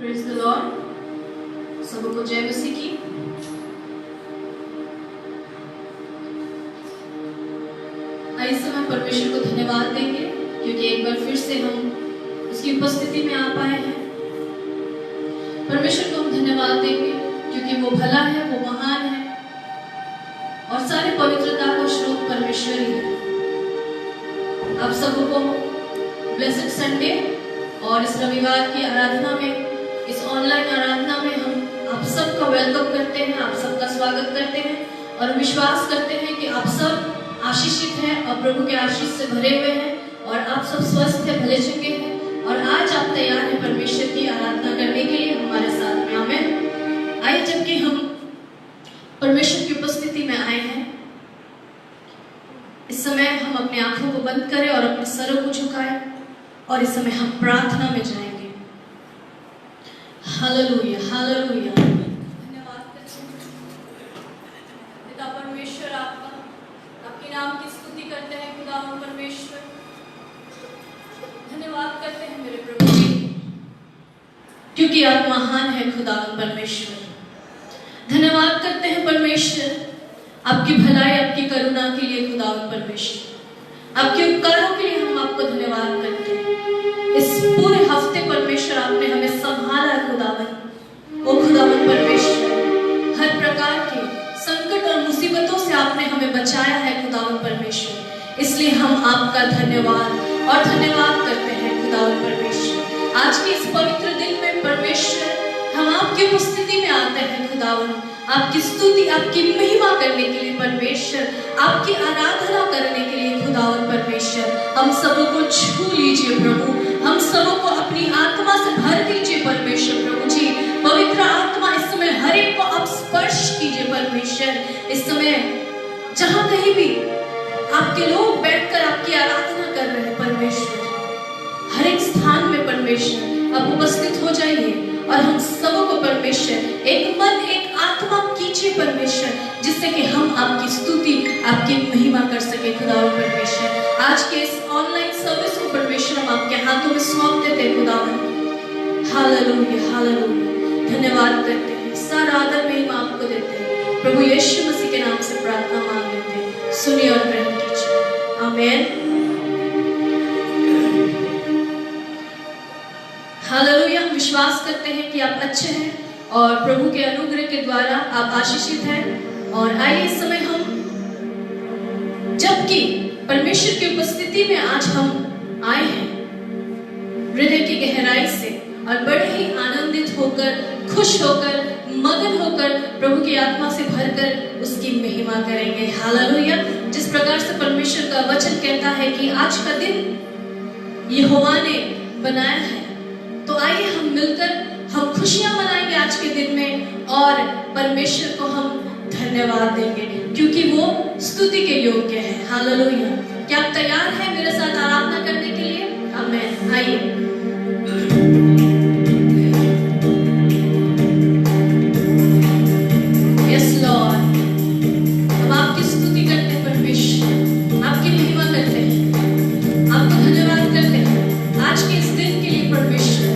Praise the Lord. सबको जय मसीह की। इस समय परमेश्वर को धन्यवाद देंगे क्योंकि एक बार फिर से हम उसकी उपस्थिति में आ पाए हैं। परमेश्वर को हम धन्यवाद देंगे क्योंकि वो भला है, वो महान है और सारे पवित्रता का स्रोत परमेश्वर ही है। आप सबको ब्लेसेड संडे और इस रविवार की आराधना में, इस ऑनलाइन आराधना में हम आप सबका वेलकम करते हैं, आप सबका स्वागत करते हैं और विश्वास करते हैं कि आप सब आशीषित हैं और प्रभु के आशीष से भरे हुए हैं और आप सब स्वस्थ हैं, भले चुके हैं और आज आप तैयार हैं परमेश्वर की आराधना करने के लिए हमारे साथ में। आमीन। आइए, जबकि हम परमेश्वर की उपस्थिति में आए हैं, इस समय हम अपनी आंखों को बंद करें और अपने सरों को झुकाएं और इस समय हम प्रार्थना में जाएंगे। Hallelujah, hallelujah. धन्यवाद करते हैं पिता परमेश्वर, आपके नाम की स्तुति करते हैं खुदावन परमेश्वर। धन्यवाद करते हैं मेरे प्रभु जी क्योंकि आप महान है खुदावन परमेश्वर। धन्यवाद करते हैं परमेश्वर आपकी भलाई, आपकी करुणा के लिए खुदावन परमेश्वर। आपके उपकारों के लिए हम आपको धन्यवाद करते हैं। इस पूरे हफ्ते परमेश्वर आपने हमें संभाला खुदावन। ओ खुदावन परमेश्वर, हर प्रकार के संकट और मुसीबतों से आपने हमें बचाया है खुदावन परमेश्वर। इसलिए हम आपका धन्यवाद और धन्यवाद करते हैं खुदावन परमेश्वर। आज के इस पवित्र दिन में परमेश्वर हम आपकी उपस्थिति में आते हैं खुदावन, आपकी स्तुति, आपकी महिमा करने के लिए परमेश्वर, आपकी आराधना करने के लिए खुदावन परमेश्वर। हम सबों को छू लीजिए प्रभु, हम सबों को अपनी आत्मा से भर दीजिए परमेश्वर। प्रभु जी, पवित्र आत्मा इस समय हर एक को आप स्पर्श कीजिए परमेश्वर। इस समय जहां कहीं भी आपके लोग बैठकर आपकी आराधना कर रहे हैं परमेश्वर, हर एक स्थान में परमेश्वर आप उपस्थित हो जाइए और हम सबों को परमेश्वर एक मन एक आत्मा कीजिए परमेश्वर, जिससे कि हम आपकी स्तुति, आपकी महिमा कर सके खुदावन परमेश्वर। आज के इस ऑनलाइन सर्विस को परमेश्वर हम आपके हाथों में सौंप देते हैं खुदावन। Hallelujah, hallelujah. धन्यवाद करते हैं, सारा आदर महिमा आपको देते हैं। प्रभु यीशु मसीह के नाम से प्रार्थना मांग लेते हैं, सुनिए और ग्रहण कीजिए। आमीन। हालेलुया। हम विश्वास करते हैं कि आप अच्छे हैं और प्रभु के अनुग्रह के द्वारा आप आशीषित हैं। और आइए इस समय हम, जबकि परमेश्वर की उपस्थिति में आज हम आए हैं हृदय की गहराई से और बड़े ही आनंदित होकर, खुश होकर, मगन होकर, प्रभु की आत्मा से भरकर उसकी महिमा करेंगे। हालेलुया। जिस प्रकार से परमेश्वर का वचन कहता है कि आज का दिन यहोवा ने बनाया है, तो आइए हम मिलकर हम खुशियां मनाएंगे आज के दिन में और परमेश्वर को हम धन्यवाद देंगे क्योंकि वो स्तुति के योग्य है। हालेलुया। क्या आप तैयार हैं मेरे साथ आराधना करने के लिए? आमीन। आइए। यस लॉर्ड, हम आपकी स्तुति करते हैं परमेश्वर, आपकी महिमा करते हैं, आपको धन्यवाद करते हैं आज के इस दिन के लिए परमेश्वर।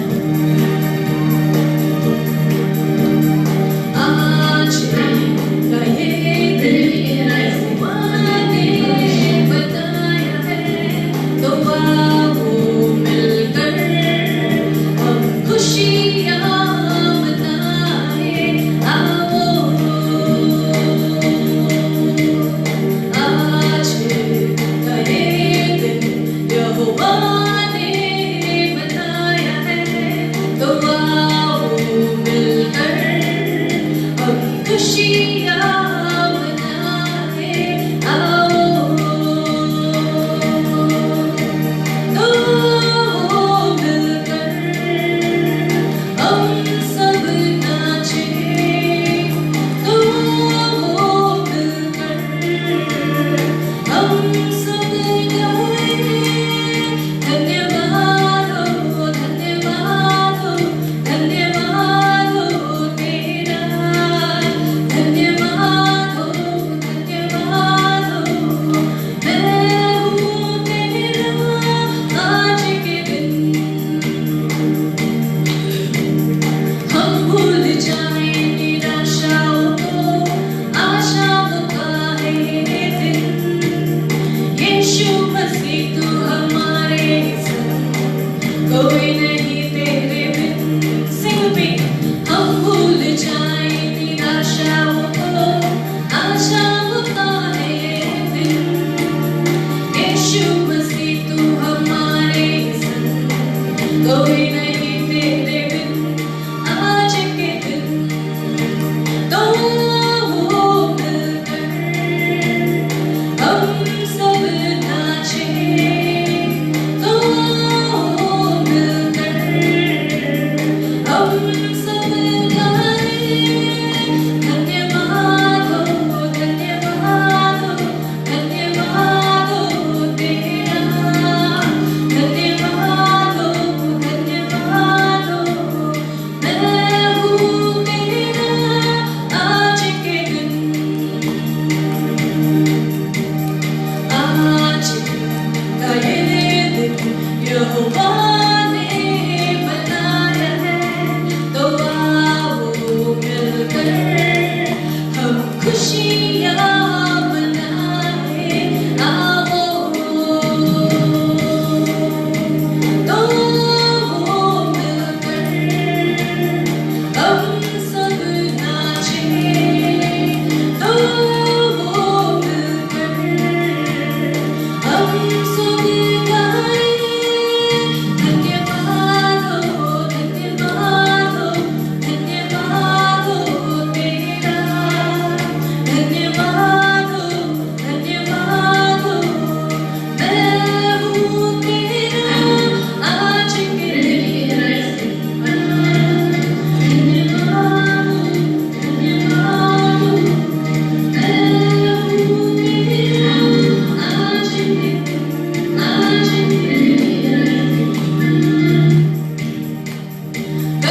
धन्यवाद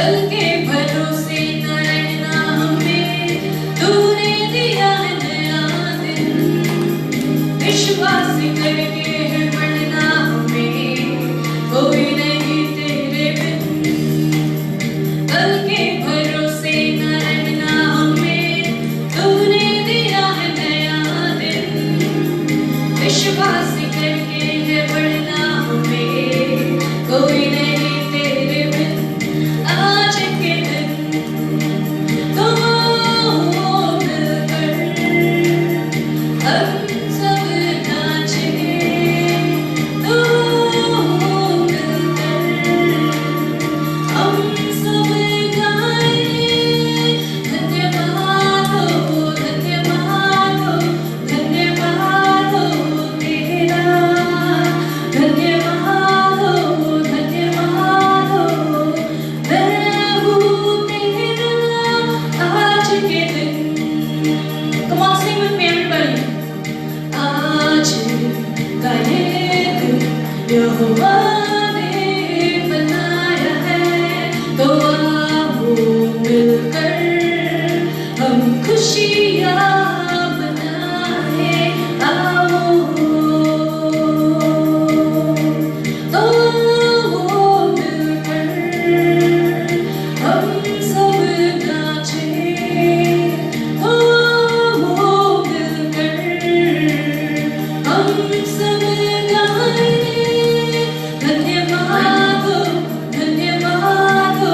कल के भरोसे न रहना हमें, तूने दिया है नया दिन, विश्वास करके है बढ़ना हमें, कोई नहीं तेरे बिन। कल के भरोसे न रहना हमें, तूने दिया है नया दिन, विश्वास करके है बढ़ना हमें, कोई नहीं तेरे बिन। आज के दिन तो मिलकर हम सब नाचे, तो मिलकर हम सब गाए। धन्यवाद हो, धन्यवाद हो, धन्यवाद हो तेरा, धन्यवाद हो, धन्यवाद हो प्रभु तेरा। आज के दिन, come on sing with me everybody, आज का ये दिन यहोवा ने बनाया है, तो आओ मिलकर हम खुशियाँ मनाएं। आओ तो मिलकर हम सब नाचें, तो मिलकर हम सब गाएं। धन्यवाद हो, धन्यवाद हो,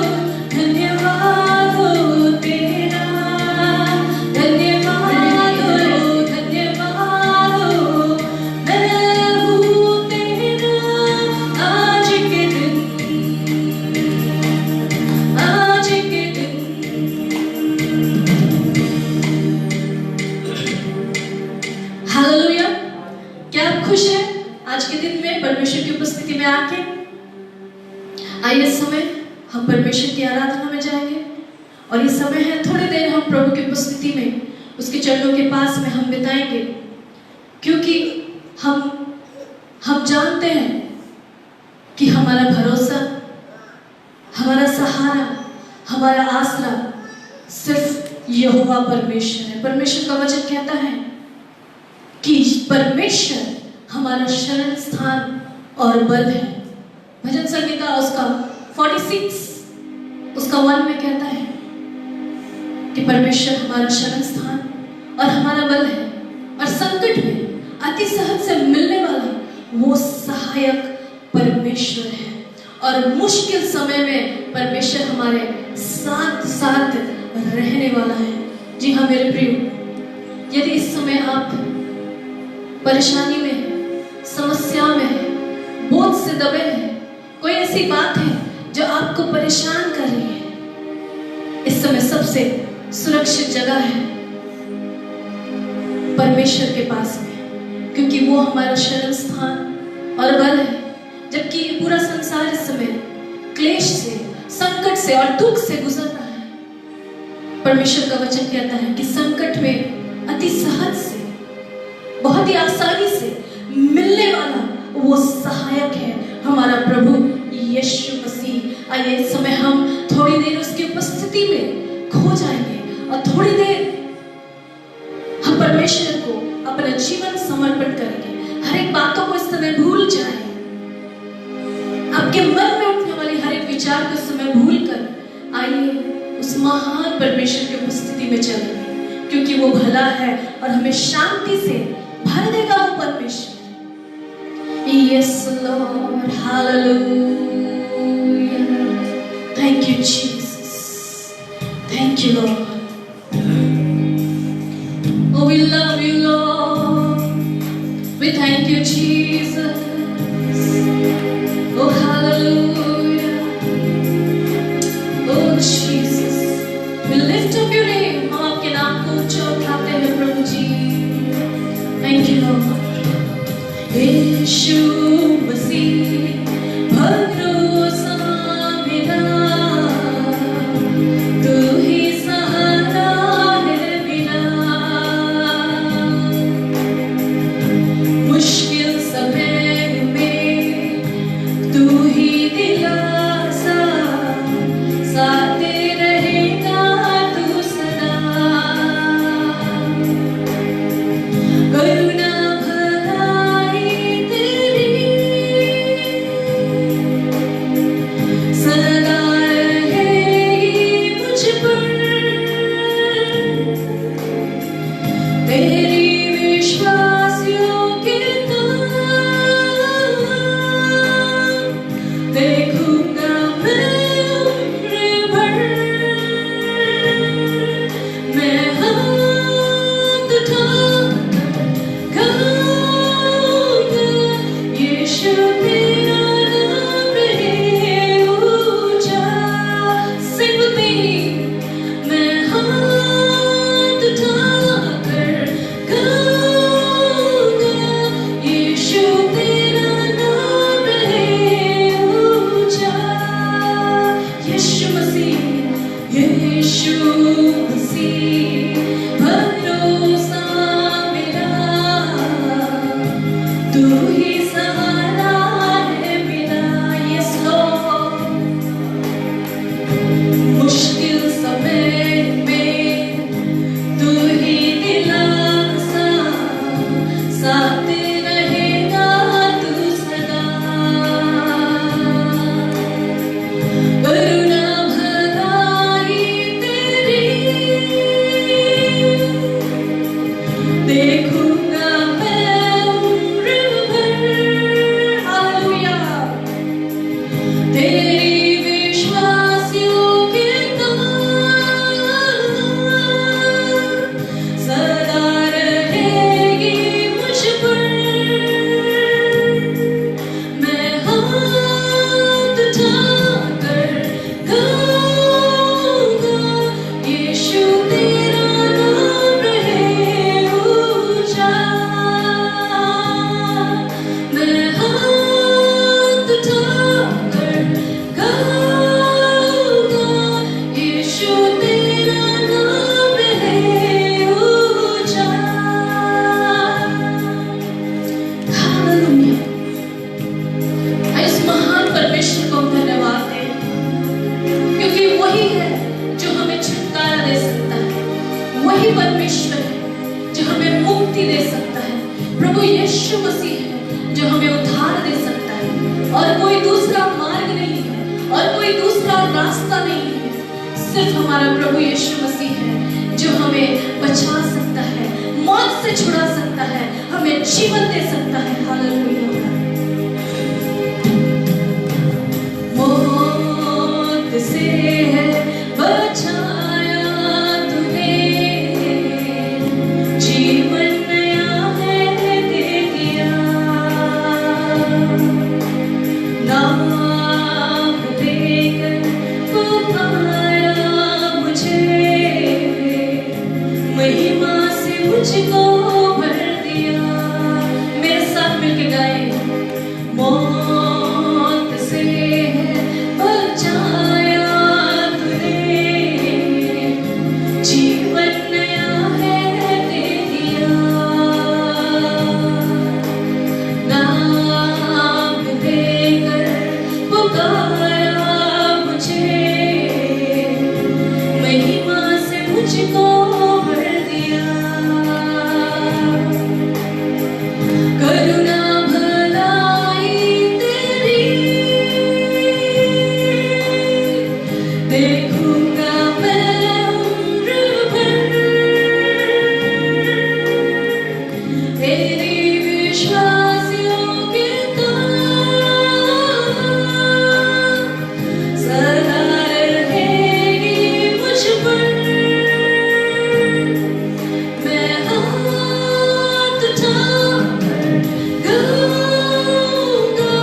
धन्यवाद हो तेरा, धन्यवाद हो, धन्यवाद हो प्रभु तेरा। आज के दिन, आज के दिन हालेलुया। क्या आप खुश हैं आज के दिन में परमेश्वर की उपस्थिति में आके? आइए इस समय हम परमेश्वर की आराधना में जाएंगे, और ये समय है थोड़ी देर हम प्रभु की उपस्थिति में, उसके चरणों के पास में हम बिताएंगे, क्योंकि हम जानते हैं कि हमारा भरोसा, हमारा सहारा, हमारा आसरा सिर्फ यहोवा परमेश्वर है। परमेश्वर का वचन कहता है कि परमेश्वर हमारा शरण स्थान और बल है। भजन संगीता उसका 46 उसका 1 में कहता है कि परमेश्वर हमारा शरण स्थान और हमारा बल है, और संकट में अति सहज से मिलने वाला वो सहायक परमेश्वर है, और मुश्किल समय में परमेश्वर हमारे साथ साथ रहने वाला है। जी हाँ मेरे प्रिय, यदि इस समय आप परेशानी में है, समस्या में है, बोझ से दबे हैं, कोई ऐसी बात है जो आपको परेशान कर रही है, इस समय सबसे सुरक्षित जगह है परमेश्वर के पास में, क्योंकि वो हमारा शरण स्थान और बल है। जबकि ये पूरा संसार इस समय क्लेश से, संकट से और दुख से गुजर रहा है, परमेश्वर का वचन कहता है कि संकट में अति सहज से, बहुत ही आसानी से मिलने वाला वो सहायक है हमारा प्रभु यीशु मसीह। आइए इस समय हम थोड़ी देर उसकी उपस्थिति में खो जाएंगे, और थोड़ी देर हम परमेश्वर को अपना जीवन समर्पण करेंगे। हर एक बातों को इस समय भूल जाएं, आपके मन में उठने वाली हर एक विचार को इस समय भूल कर आइए उस महान परमेश्वर की उपस्थिति में चलेंगे, क्योंकि वो भला है और हमें शांति से भर देगा वो परमेश्वर। Yes Lord, hallelujah. Thank you Jesus. Thank you Lord. Oh we love you Lord. We thank you Jesus. Oh hallelujah. Oh Jesus. We lift up your name. हम आपके नाम को ऊंचा उठाते हैं प्रभु जी। Thank you Lord. यीशु मसीह भरोसा मेरा, तू ही सहारा है मेरा, मुश्किल समय में तू ही दिलासा, साथ यीशु मसीह भरोसा मेरा, तू ही सहारा है मेरा। यस लॉर्ड, मुश्किल समय में तू ही दिलासा, साथ रहेगा तू सदा। करुणा भलाई तेरी देखूंगा मैं उम्र भर। हालेलुया, तेरी विश्वास योग्यता सदा रहेगी मुझ पर। मैं हाथ उठाकर गाऊंगा, यीशु तेरा नाम रहे ऊंचा। मैं हाथ उठाकर गाऊंगा, यीशु तेरा नाम रहे ऊंचा। हालेलुया, इस महान परमेश्वर को धन्यवाद दें, क्योंकि वही है जो हमें छुटकारा दे सकता है। वही परमेश्वर है जो हमें मुक्ति दे सकता है। प्रभु यीशु मसीह है जो हमें उद्धार दे सकता है, और कोई दूसरा मार्ग नहीं है और कोई दूसरा रास्ता नहीं है। सिर्फ हमारा प्रभु यीशु मसीह है जो हमें बचा सकता है, मौत से छुड़ा सकता है, हमें जीवन दे सकता है। हालेलुया, मौत से है बचाया तूने, जीवन नया है दे दिया। नाम लेकर पुकारा मुझे, महिमा से मुझको भर दिया। मेरे साथ मिलके गाएं, मौत से है बचाया तूने, जीवन नया है दे दिया। नाम लेकर पुकारा मुझे, महिमा से मुझको भर दिया। करुणा भलाई तेरी देखूंगा मैं उम्र भर। तेरी विश्वास योग्यता सदा रहेगी मुझ पर। मैं हाथ उठाकर गाऊंगा,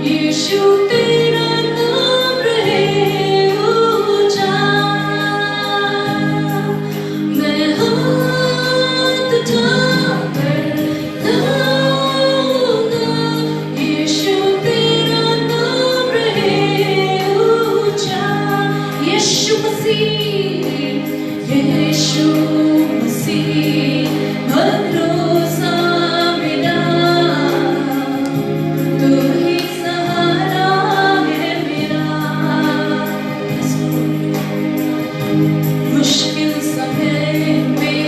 यीशु तेरा नाम रहे ऊंचा। मैं हाथ उठाकर गाऊंगा, यीशु तेरा नाम रहे ऊंचा। यीशु मसीह, यीशु मसीह भरोसा मेरा, तू ही सहारा है मेरा। मुश्किल समय में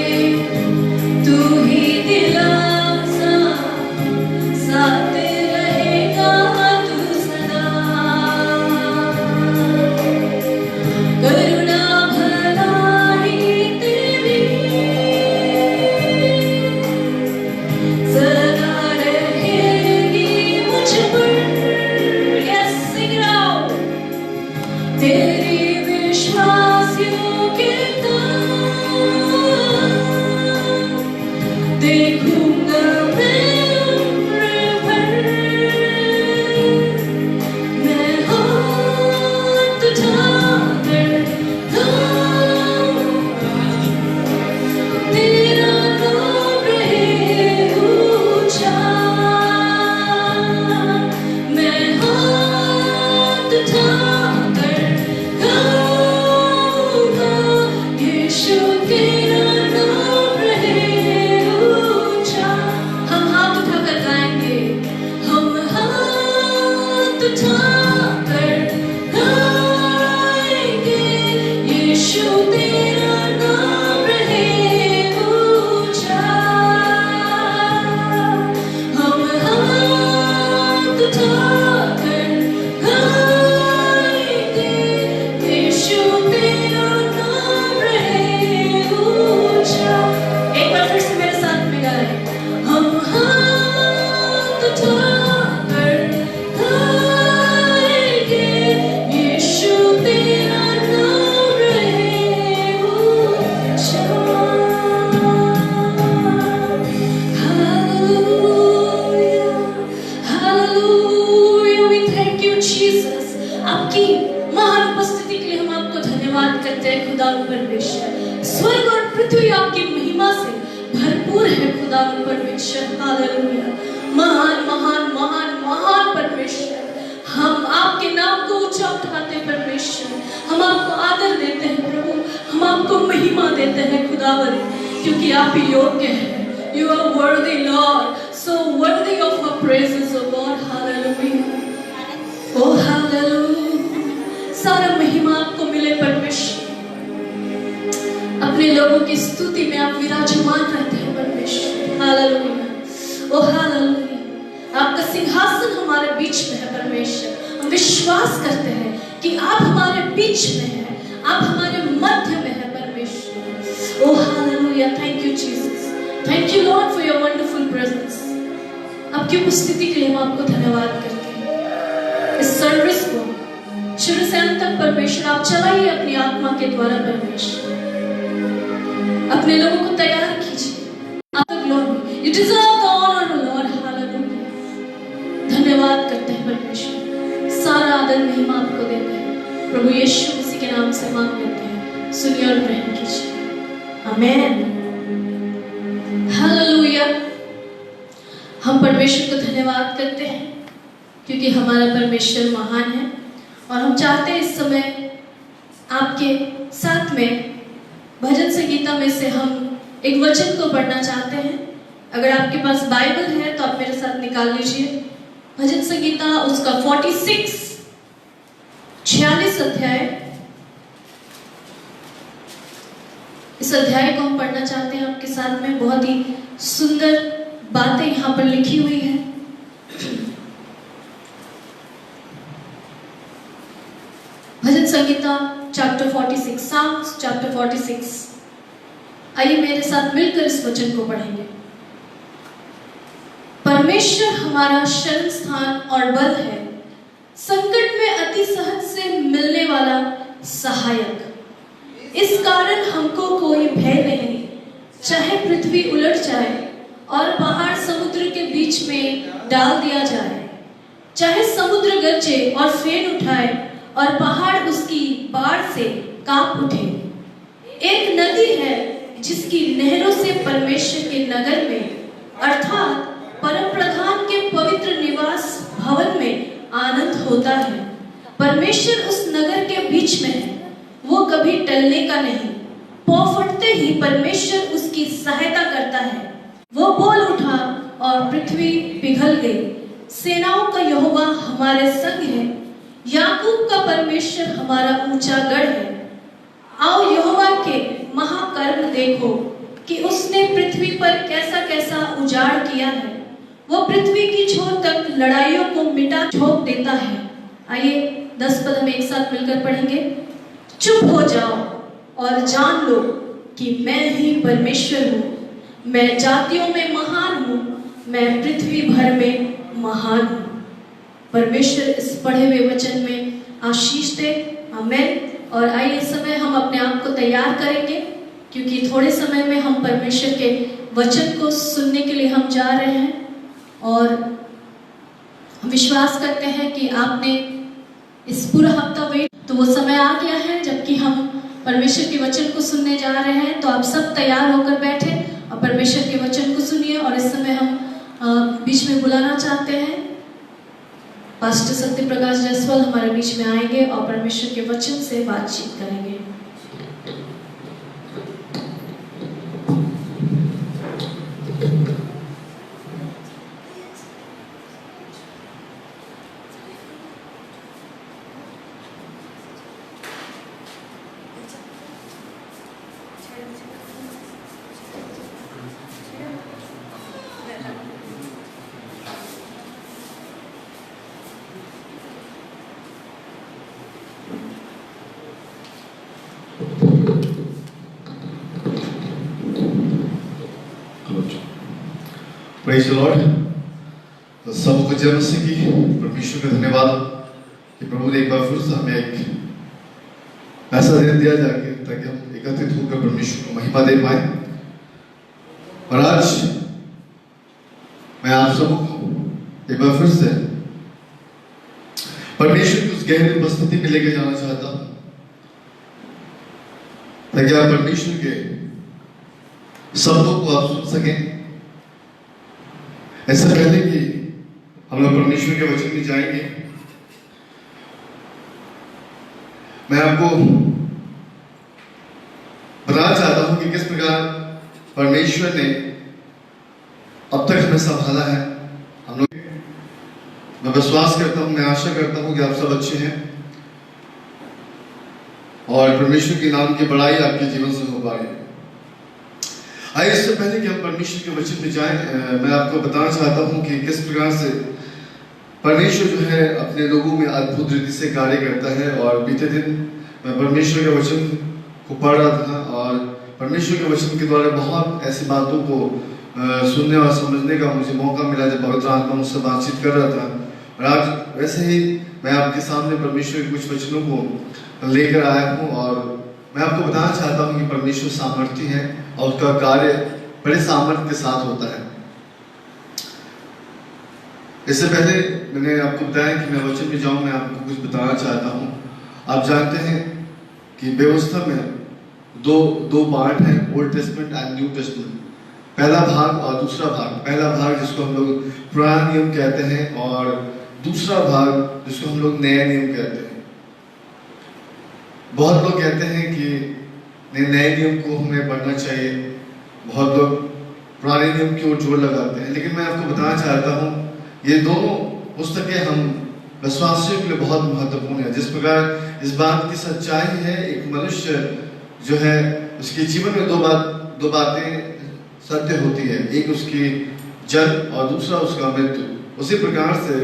तू ही दिलासा, साथ रहेगा तू सदा। करुणा भलाई तेरी तेरा नाम रहे ऊंचा, हम हाथ उठाकर गाएंगे, यीशु तेरा नाम रहे ऊंचा। एक बार फिर से मेरे साथ में गाएं, हम हाथ उठाकर गाएंगे, यीशु तेरा नाम रहे ऊंचा। Hallelujah, hallelujah, we thank you Jesus। आपकी महान उपस्थिति के लिए हम आपको धन्यवाद करते हैं खुदा परमेश्वर। स्वर्ग और पृथ्वी आपकी महिमा से भरपूर है खुदा परमेश्वर। हालेलुया, महान महान महान महान परमेश्वर, हम आपके नाम को ऊंचा उठाते हैं परमेश्वर, हम आपको आदर देते हैं प्रभु, हम आपको महिमा देते हैं खुदावन, क्योंकि आप ही योग्य हैं। You are worthy Lord, so worthy of our praises, O God। Hallelujah, oh hallelujah, सारा महिमा आपको मिले परमेश्वर। अपने लोगों की स्तुति में आप विराजमान रहते हैं परमेश्वर। हालेलुया, ओ हालेलुया, आपका सिंहासन हमारे बीच में है परमेश्वर। हम विश्वास करते हैं कि आप हमारे बीच में हैं, आप हमारे मध्य में हैं परमेश्वर। ओ hallelujah, thank you Jesus, thank you Lord for your wonderful presence. आपकी उपस्थिति के लिए हम आपको धन्यवाद करते हैं। इस सर्विस को शुरू से अंत तक परमेश्वर आप चलाइए अपनी आत्मा के द्वारा परमेश्वर, अपने लोगों को तैयार कीजिए। आपका glory, you deserve the honour Lord. Hallelujah, धन्यवाद करते हैं परमेश्वर, सारा आदर महिमा आपको देते हैं प्रभु यीशु मसीह के नाम से मांग लेते हैं, सुनिए और ग्रहण कीजिए, आमेन। हालेलुया, हम परमेश्वर को धन्यवाद करते हैं क्योंकि हमारा परमेश्वर महान है। और हम चाहते हैं इस समय आपके साथ में भजन संगीता में से हम एक वचन को पढ़ना चाहते हैं। अगर आपके पास बाइबल है तो आप मेरे साथ निकाल लीजिए भजन संगीता उसका 46 अध्याय। इस अध्याय को हम पढ़ना चाहते हैं आपके साथ में। बहुत ही सुंदर बातें यहाँ पर लिखी हुई है। भजन संगीता चैप्टर 46, Psalms चैप्टर 46। आइए मेरे साथ मिलकर इस वचन को पढ़ेंगे। परमेश्वर हमारा शरण स्थान और बल है, संकट में अति सहज से मिलने वाला सहायक। इस कारण हमको कोई भय नहीं, चाहे पृथ्वी उलट जाए और पहाड़ समुद्र के बीच में डाल दिया जाए, चाहे समुद्र गरजे और फेन उठाए और पहाड़ उसकी बाढ़ से कांप उठे। एक नदी है जिसकी नहरों से परमेश्वर के नगर में अर्थात परम प्रधान के पवित्र निवास भवन में आनंद होता है। परमेश्वर उस नगर के बीच में है, वो कभी टलने का नहीं। पौ फटते ही परमेश्वर उसकी सहायता करता है। वो बोल उठा और पृथ्वी पिघल गई। सेनाओं का यहोवा हमारे संग है, याकूब का परमेश्वर हमारा ऊंचा गढ़ है। आओ यहोवा के महाकर्म देखो कि उसने पृथ्वी पर कैसा कैसा उजाड़ किया है। वो पृथ्वी की छोर तक लड़ाइयों को मिटा झोंक देता है। आइए 10 पद हम एक साथ मिलकर पढ़ेंगे। चुप हो जाओ और जान लो कि मैं ही परमेश्वर हूँ। मैं जातियों में महान हूँ, मैं पृथ्वी भर में महान हूँ। परमेश्वर इस पढ़े हुए वचन में आशीष दे, आमीन। और आइए इस समय हम अपने आप को तैयार करेंगे, क्योंकि थोड़े समय में हम परमेश्वर के वचन को सुनने के लिए हम जा रहे हैं। और हम विश्वास करते हैं कि आपने इस पूरा हफ्ता वेट, तो वो समय आ गया है जबकि हम परमेश्वर के वचन को सुनने जा रहे हैं। तो आप सब तैयार होकर बैठे और परमेश्वर के वचन को सुनिए। और इस समय हम बीच में बुलाना चाहते हैं पास्टर सत्य प्रकाश जायसवाल हमारे बीच में आएंगे और परमेश्वर के वचन से बातचीत करेंगे। Praise the Lord. तो सबको जय मसीह की। परमेश्वर का धन्यवाद कि प्रभु ने एक बार फिर से हमें एक ऐसा दिन दिया जाके ताकि हम एकत्रित होकर परमेश्वर को महिमा दे पाए। और आज मैं आप सबको एक बार फिर से परमेश्वर की उस गहरी उपस्थिति में लेके जाना चाहता हूं ताकि आप परमेश्वर के शब्दों को आप सुन सकें। ऐसा पहले कि हम लोग परमेश्वर के वचन में जाएंगे, मैं आपको बताना चाहता हूं कि किस प्रकार परमेश्वर ने अब तक हमें संभाला है। हम लोग, मैं विश्वास करता हूं, मैं आशा करता हूं कि आप सब अच्छे हैं और परमेश्वर के नाम की बड़ाई आपके जीवन से हो पा रही है। आइए, इससे पहले कि हम परमेश्वर के वचन में जाएं, मैं आपको बताना चाहता हूं कि किस प्रकार से परमेश्वर जो है अपने लोगों में अद्भुत रीति से कार्य करता है। और बीते दिन मैं परमेश्वर के वचन को पढ़ रहा था और परमेश्वर के वचन के द्वारा बहुत ऐसी बातों को सुनने और समझने का मुझे मौका मिला जब पवित्र आत्मा मुझसे बातचीत कर रहा था। और आज वैसे ही मैं आपके सामने परमेश्वर के कुछ वचनों को लेकर आया हूँ और मैं आपको बताना चाहता हूँ कि परमेश्वर सामर्थ्य है और उसका कार्य बड़े सामर्थ्य के साथ होता है। इससे पहले मैंने आपको बताया कि मैं वचन में जाऊं, मैं आपको कुछ बताना चाहता हूं। आप जानते हैं कि व्यवस्था में दो पार्ट हैं, old testament and new testament. पहला भाग और दूसरा भाग। पहला भाग जिसको हम लोग पुराना नियम कहते हैं और दूसरा भाग जिसको हम लोग नया नियम कहते हैं। बहुत लोग कहते हैं कि नए नियम को हमें पढ़ना चाहिए, बहुत लोग पुराने नियम की ओर जोर लगाते हैं, लेकिन मैं आपको बताना चाहता हूं ये दोनों पुस्तकें हम विश्वासियों के लिए बहुत महत्वपूर्ण है। जिस प्रकार इस बात की सच्चाई है, एक मनुष्य जो है उसके जीवन में दो बातें सत्य होती है, एक उसकी जन्म और दूसरा उसका मृत्यु। उसी प्रकार से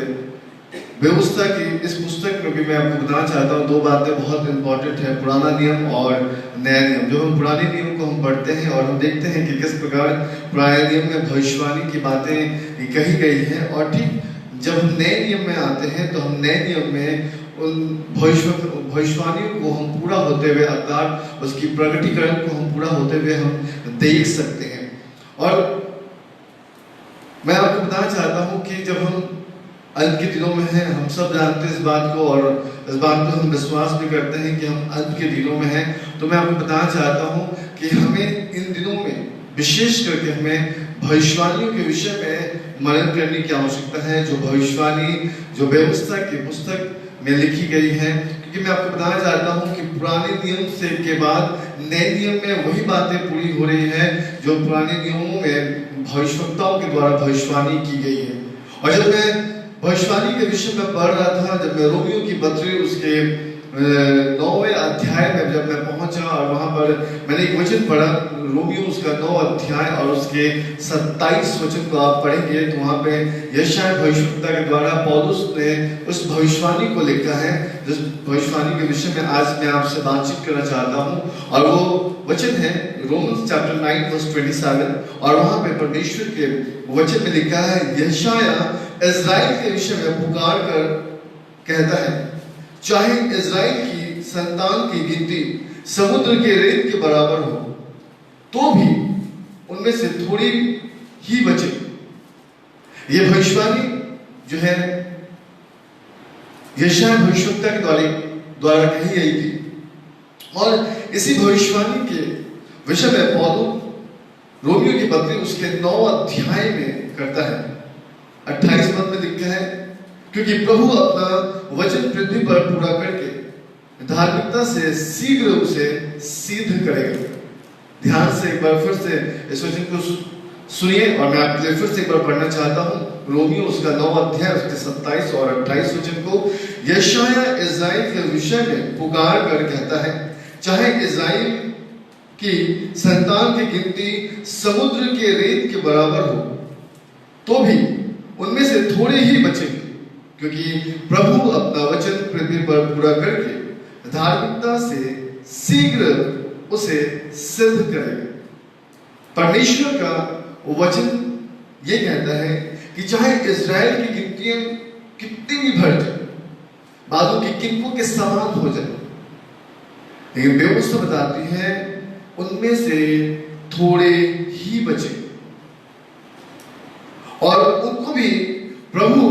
व्यवस्था की इस पुस्तक में भी मैं आपको बताना चाहता हूँ दो बातें बहुत इंपॉर्टेंट है, पुराना नियम और नया नियम। जो हम पुराने नियम को हम पढ़ते हैं और हम देखते हैं कि किस प्रकार पुराने नियम में भविष्यवाणी की बातें कही गई हैं और ठीक जब हम नए नियम में आते हैं तो हम नए नियम में उन भविष्यवाणियों को हम पूरा होते हुए अर्थात उसकी प्रकटीकरण को हम पूरा होते हुए हम देख सकते हैं। और मैं आपको बताना चाहता हूँ कि जब हम अंत के दिनों में हैं, हम सब जानते हैं इस बात को और इस बात पर हम विश्वास भी करते हैं कि हम अंत के दिनों में हैं। तो मैं आपको बताना चाहता हूँ कि हमें इन दिनों में विशेष करके हमें भविष्यवाणियों के विषय में मनन करने की आवश्यकता है, जो भविष्यवाणी जो व्यवस्था की पुस्तक में लिखी गई है। क्योंकि मैं आपको बताना चाहता हूँ कि पुराने नियम से के बाद नए नियम में वही बातें पूरी हो रही है जो पुराने नियमों में भविष्यवक्ताओं के द्वारा भविष्यवाणी की गई है। और जब मैं भविष्यवाणी के विषय में पढ़ रहा था, जब मैं रोमियो की पत्री उसके 9वें अध्याय में जब मैं पहुंचा और वहां पर मैंने एक वचन पढ़ा, रोमियो उसका 9 अध्याय और उसके 27 वचन को आप पढ़ेंगे तो वहां पे यशायाह भविष्यवक्ता के द्वारा पौलुस ने उस भविष्यवाणी को लिखा है, जिस भविष्यवाणी के विषय में आज मैं आपसे बातचीत करना चाहता हूं। और वो वचन है रोमन्स चैप्टर 9 वर्स 27 और वहां पे परमेश्वर के वचन में लिखा है, यशायाह इस्राएल के विषय में पुकार कर कहता है, चाहे इस्राएल की संतान की गिनती समुद्र के रेत के बराबर हो तो भी उनमें से थोड़ी ही बचे। ये भविष्यवाणी जो है यशायाह भविष्यवक्ता के द्वारा कही गई थी। और इसी भविष्यवाणी के विषय में पौलुस रोमियो की पत्री उसके 9 अध्याय में करता है। 28 पद में लिखा है, क्योंकि प्रभु अपना वचन पृथ्वी पर पूरा करके धार्मिकता से शीघ्र उसे सिद्ध करेगा। ध्यान से एक बार फिर से इस वचन को सुनिए और मैं आपके लिए फिर से एक बार पढ़ना चाहता हूँ। रोमियो उसका 9 अध्याय उसके 27 और 28 वचन को, यशायाह इस्राएल के विषय में पुकार कर कहता है, चाहे इस्राएल की संतान की गिनती समुद्र के रेत के बराबर हो तो भी उनमें से थोड़े ही बचेंगे, क्योंकि प्रभु अपना वचन पृथ्वी पर पूरा करके धार्मिकता से शीघ्र उसे सिद्ध करेगा। परमेश्वर का वचन ये कहता है कि चाहे इज़राइल की गिनतियां कितनी भी बढ़ जाए, बादलों की किनको के समान हो जाए, लेकिन व्यवस्था बताती है उनमें से थोड़े ही बचे और उनको भी प्रभु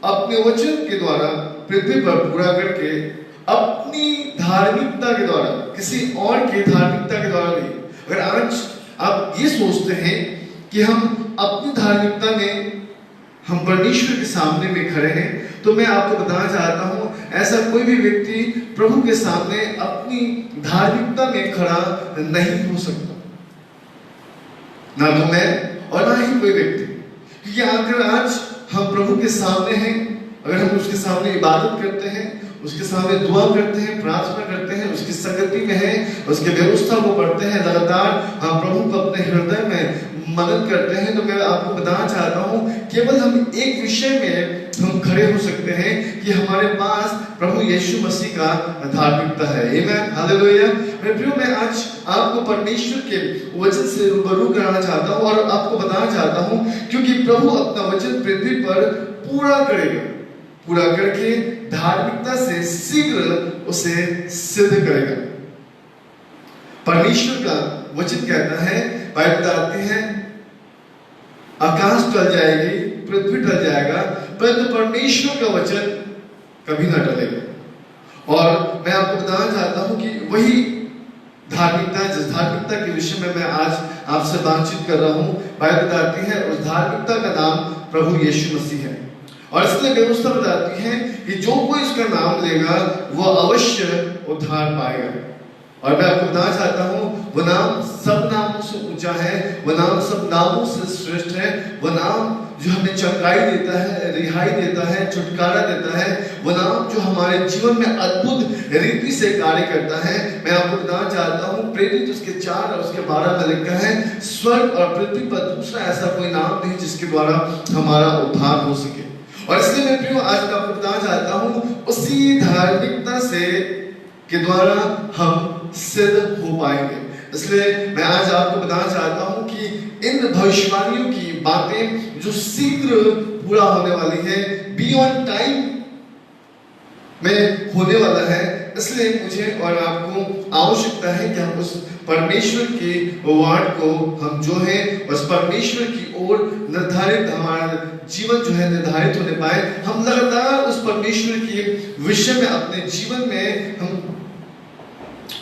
अपने वचन के द्वारा पृथ्वी पर पूरा करके अपनी धार्मिकता के द्वारा, किसी और की धार्मिकता के द्वारा नहीं। अगर आज आप ये सोचते हैं कि हम अपनी धार्मिकता में हम परमेश्वर के सामने में खड़े हैं, तो मैं आपको बताना चाहता हूं ऐसा कोई भी व्यक्ति प्रभु के सामने अपनी धार्मिकता में खड़ा नहीं हो सकता, ना तो मैं और ना ही कोई व्यक्ति। क्योंकि अगर आज हम प्रभु के सामने हैं, अगर हम उसके सामने इबादत करते हैं, उसके सामने दुआ करते हैं, प्रार्थना करते हैं, उसकी संगति में है, उसके व्यवस्था को पढ़ते हैं, लगातार हम प्रभु को अपने हृदय में मदद करते हैं, तो मैं आपको बताना चाहता हूं केवल हम एक विषय में हम खड़े हो सकते हैं कि हमारे पास प्रभु यीशु मसीह का धार्मिकता है। आमीन, हालेलुया। मेरे प्रियो, मैं आज आपको परमेश्वर के वचन से रूबरू कराना चाहता हूं और आपको बताना चाहता हूं क्योंकि प्रभु अपना वचन पृथ्वी पर पूरा करेगा, पूरा करके धार्मिकता से शीघ्र उसे सिद्ध करेगा। परमेश्वर का वचन कहता है, बाइबल बताती है, आकाश टल जाएगी, पृथ्वी टल जाएगा, परंतु परमेश्वर का वचन कभी ना टलेगा। और मैं आपको बताना चाहता हूं कि वही धार्मिकता, जिस धार्मिकता के विषय में मैं आज आपसे बातचीत कर रहा हूं, बाइबल बताती है उस धार्मिकता का नाम प्रभु यीशु मसीह है। और इसलिए व्यवस्था बताती है कि जो कोई इसका नाम लेगा वो अवश्य उद्धार पाएगा। और मैं आपको बताना चाहता हूं वो नाम सब नामों से ऊंचा है, वो नाम सब नामों से श्रेष्ठ है, वो नाम जो हमें चंगाई देता है, रिहाई देता है, छुटकारा देता है, वो नाम जो हमारे जीवन में अद्भुत रीति से कार्य करता है। मैं आपको बताना चाहता हूं प्रेरित उसके 4 और उसके 12 में लिखा है, स्वर्ग और पृथ्वी पर दूसरा ऐसा कोई नाम नहीं जिसके द्वारा हमारा उद्धार हो सके। और इसलिए मैं प्रियो आज मैं आपको बताना चाहता हूं उसी धार्मिकता से के द्वारा हम सिद्ध हो पाएंगे। इसलिए मैं आज आपको बताना चाहता हूं कि इन भविष्यवाणियों की बातें जो शीघ्र पूरा होने वाली है, बियॉन्ड टाइम में होने वाला है, इसलिए मुझे और आपको आवश्यकता है कि हम उस परमेश्वर के वार्ड को हम जो है उस परमेश्वर की ओर निर्धारित हमारा जीवन जो है निर्धारित होने पाए। हम लगातार उस परमेश्वर के विषय में अपने जीवन में हम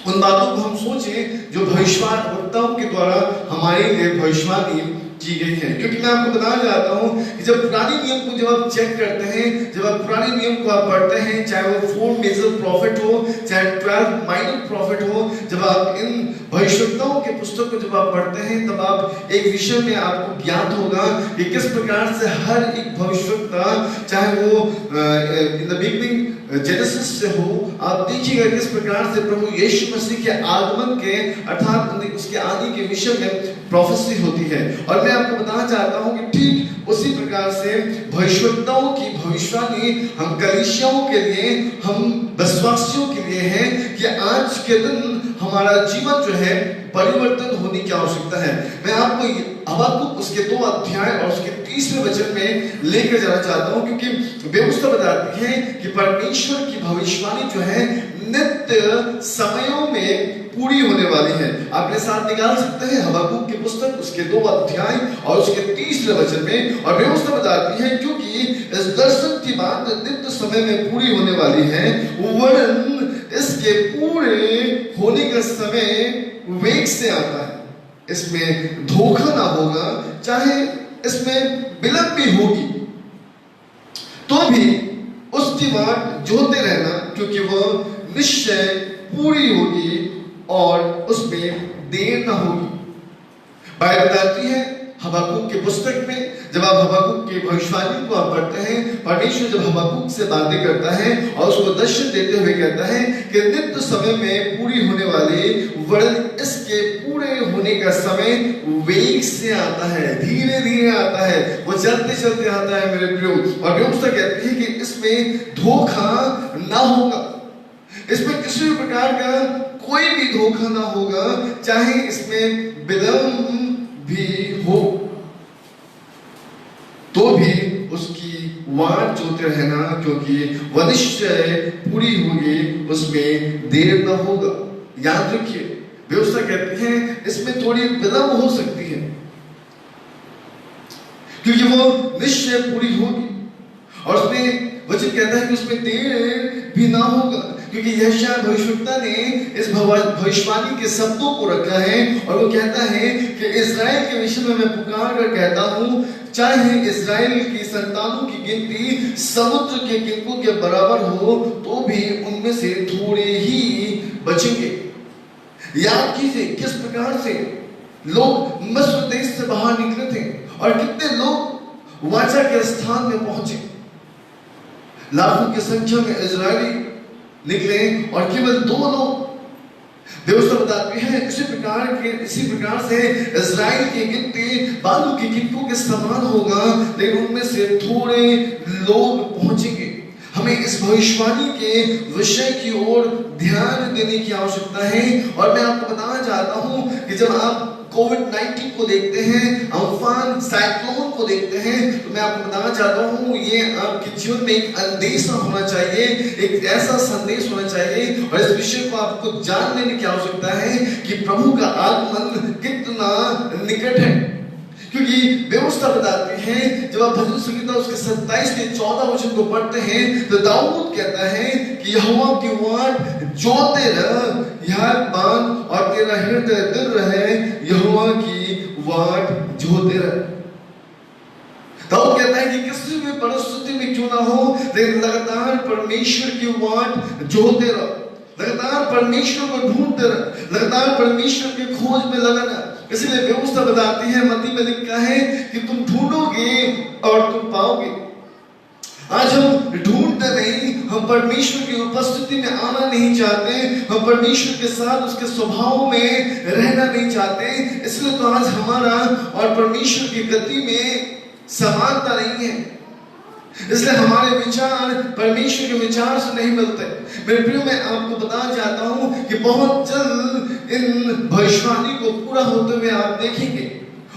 उन बातों को हम सोचें जो भविष्यवाणी वक्ताओं के द्वारा हमारे लिए भविष्यवाणी की गई है। क्योंकि मैं आपको बताना चाहता हूं कि जब पुराने नियम को जब आप चेक करते हैं, जब आप पुराने नियम को आप पढ़ते हैं, चाहे वो 4 मेजर प्रॉफिट हो, चाहे 12 माइनर प्रॉफिट हो, जब आप इन भविष्यवक्ताओं के पुस्तक को जब आप पढ़ते हैं तब आप एक विषय में आपको ज्ञात होगा कि किस प्रकार से हर एक भविष्यवक्ता, चाहे वो इन द बिगिनिंग जेनेसिस से हो, आप देखिएगा किस प्रकार से प्रभु यीशु मसीह के आगमन के अर्थात उसके आदि के विषय में प्रोफेसी होती है। और मैं आपको बताना चाहता हूं कि ठीक उसी प्रकार से भविष्यवक्ताओं की भविष्यवाणी हम कलीसियाओं के लिए, हम विश्वासियों के लिए है कि आज के दिन हमारा जीवन जो है परिवर्तन होने की आवश्यकता है। मैं आपको हबक्कुक उसके 2 अध्याय और उसके 30वें वचन में लेकर जाना चाहता हूं, क्योंकि व्यवस्था बताती है कि परमेश्वर की भविष्यवाणी जो है नित्य समयों में पूरी होने वाली है। आपने साथ निकाल सकते हैं हबक्कुक की पुस्तक उसके 2 अध्याय और उसके 30वें वचन में। और व्यवस्था बताती है क्योंकि इस दर्शन की बात नित्य समय में पूरी होने वाली है, वरन इसके पूरे होने का समय वेग से आता है, इसमें धोखा ना होगा, चाहे इसमें विलंब भी होगी तो भी उसकी बात जोते रहना, क्योंकि वह निश्चय पूरी होगी और उसमें देर ना होगी। बाइबल बताती है हबक्कुक के पुस्तक में, जब आप हबक्कुक की भविष्यवाणी को आप पढ़ते हैं, परमेश्वर जब हबक्कुक से बातें करता है और उसको दर्शन देते हुए कहता है कि नित्य समय में पूरी होने वाली, वरन इसके पूरे होने का समय वेग से आता है, धीरे धीरे आता है, वो चलते चलते आता है मेरे प्रियो। और व्यवस्था कहती है कि इसमें धोखा ना होगा, इसमें किसी प्रकार का कोई भी धोखा ना होगा, चाहे इसमें विलंब भी हो। तो भी उसकी वाट जोते रहना, क्योंकि वह निश्चय पूरी होगी, उसमें देर न होगा। याद रखिए, व्यवस्था कहती है इसमें थोड़ी विलंब हो सकती है, क्योंकि वो निश्चय पूरी होगी। और उसमें वचन कहता है कि उसमें देर भी ना होगा, क्योंकि यशायाह भविष्यवक्ता ने इस भविष्यवाणी के शब्दों को रखा है और वो कहता है कि इस्राएल के विषय में मैं पुकार कर कहता हूं, चाहे इस्राएल की संतानों की गिनती समुद्र के किनकों के बराबर हो तो भी उनमें से थोड़े ही बचेंगे। याद कीजिए किस प्रकार से लोग मिस्र देश से बाहर निकले थे और कितने लोग वाचा के स्थान में पहुंचे। लाखों की संख्या में इजरायली निकले और केवल 2 लोग। व्यवस्था बताती है इसी प्रकार से इजराइल की गिनती बालू की गिनतियों के समान होगा, लेकिन उनमें से थोड़े लोग पहुंचेंगे। हमें इस भविष्यवाणी के विषय की ओर ध्यान देने की आवश्यकता है। और मैं आपको बताना चाहता हूं कि जब आप कोविड-19 को देखते हैं, अम्फान साइक्लोन को देखते हैं, तो मैं आपको बताना चाहता हूं ये आपके जीवन में एक अंदेशा होना चाहिए, एक ऐसा संदेश होना चाहिए। और इस विषय को आपको जान लेने की आवश्यकता है कि प्रभु का आगमन कितना निकट है, क्योंकि व्यवस्था बताती है जब आप भजन संहिता उसके 27 के 14 वचन को पढ़ते हैं तो दाऊद कहता है कि यहोवा की वाट जोते रह, याद मान और तेरा हृदय दृढ़ रहे, यहोवा की वाट जोते रह। दाऊद कहता है कि किसी भी परिस्थिति में क्यों ना हो, लेकिन लगातार परमेश्वर की वाट जोते रहो, लगातार परमेश्वर को ढूंढते रहो, लगातार परमेश्वर की खोज में लगना। इसलिए व्यवस्था बताती है, मत्ती में लिखा है कि तुम ढूंढोगे और तुम पाओगे। आज हम ढूंढते नहीं, हम परमेश्वर की उपस्थिति में आना नहीं चाहते, हम परमेश्वर के साथ उसके स्वभाव में रहना नहीं चाहते। इसलिए तो आज हमारा और परमेश्वर की गति में समानता नहीं है, इसलिए हमारे विचार परमेश्वर के विचार से नहीं मिलते। मेरे प्रियो, मैं आपको बताना चाहता हूं कि बहुत जल्द इन भविष्यवाणी को पूरा होते हुए आप देखेंगे।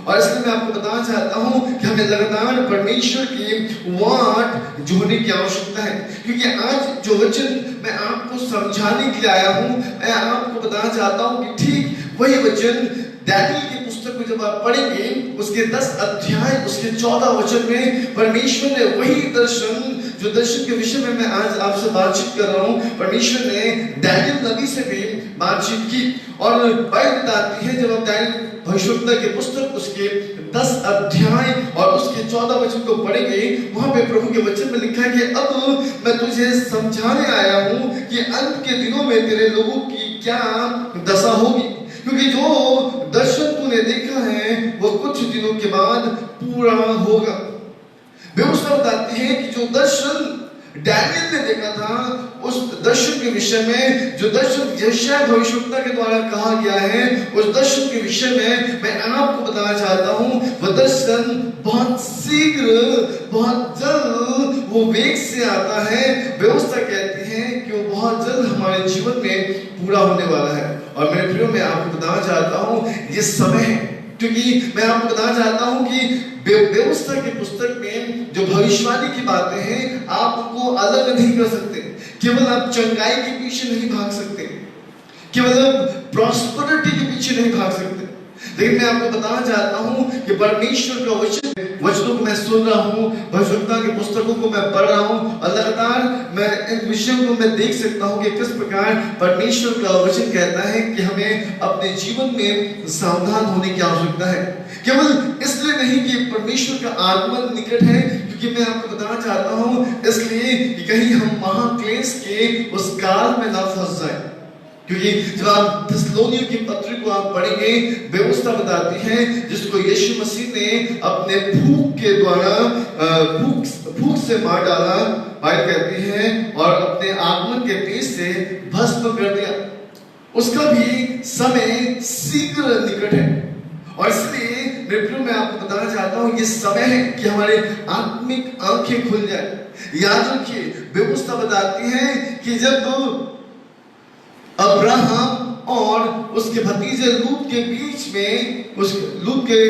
और इसलिए मैं आपको बताना चाहता हूं कि हमें लगातार परमेश्वर की वाट जोड़ने की आवश्यकता है, क्योंकि आज जो वचन मैं आपको समझाने के लिए आया हूं, मैं आपको बताना चाहता हूं कि ठीक वही वचन दानियेल की पुस्तक को जब आप पढ़ेंगे उसके 10 अध्याय उसके 14 वचन में परमेश्वर ने वही दर्शन, जो दर्शन के विषय में मैं आज आपसे बातचीत कर रहा हूं, परमेश्वर ने दानियेल नबी से भी बातचीत की। और बाइबल बताती है जब आप दानियेल भविष्यवक्ता की पुस्तक उसके 10 अध्याय और उसके 14 वचन को पढ़ेंगे, वहां पे प्रभु के वचन में लिखा है कि अब मैं तुझे समझाने आया हूं कि अंत के दिनों में तेरे लोगों की क्या दशा होगी, क्योंकि जो दर्शन तूने देखा है वो कुछ दिनों के बाद पूरा होगा। व्यवस्था बताती है कि जो दर्शन दानियेल ने देखा था, उस दर्शन के विषय में, जो दर्शन यशायाह भविष्यवक्ता के द्वारा कहा गया है, उस दर्शन के विषय में मैं आपको बताना चाहता हूं, वह दर्शन बहुत शीघ्र, बहुत जल्द वो वेग से आता है। व्यवस्था कहती है कि वो बहुत जल्द हमारे जीवन में पूरा होने वाला है। और मेरे प्रियो, मैं आपको बताना चाहता हूं ये समय है, क्योंकि मैं आपको बताना चाहता हूं कि व्यवस्था की पुस्तक में जो भविष्यवाणी की बातें हैं आप उनको अलग नहीं कर सकते। केवल आप चंगाई के पीछे नहीं भाग सकते, केवल आप प्रॉस्पेरिटी के पीछे नहीं भाग सकते, लेकिन मैं आपको बताना चाहता हूं कि परमेश्वर का वचनों को मैं सुन रहा हूं, भविष्यवक्ता की पुस्तकों को मैं पढ़ रहा हूं और लगातार मैं इन विषयों को मैं देख सकता हूं कि किस प्रकार परमेश्वर का वचन कहता है कि हमें अपने जीवन में सावधान होने की आवश्यकता है। केवल इसलिए नहीं कि परमेश्वर का आगमन निकट है, क्योंकि मैं आपको बताना चाहता हूं इसलिए कि कहीं हम महाक्लेश के उस काल में ना फंस जाए। क्योंकि जब आप थिस्सलुनीकियों की पत्री को आप पढ़ेंगे, व्यवस्था बताती है जिसको यीशु मसीह ने अपने भूख के द्वारा भूख से मार डाला, बाइबल कहती है, और अपने आगमन के तेज से भस्म कर दिया, उसका भी समय शीघ्र निकट है। और इसलिए मेरे प्रियो, मैं आपको बताना चाहता हूं ये समय है कि हमारे आत्मिक आंखें खुल जाए। याद रखिए, व्यवस्था बताती है कि जब अब्राहम और उसके भतीजे लूत के बीच में, लूत के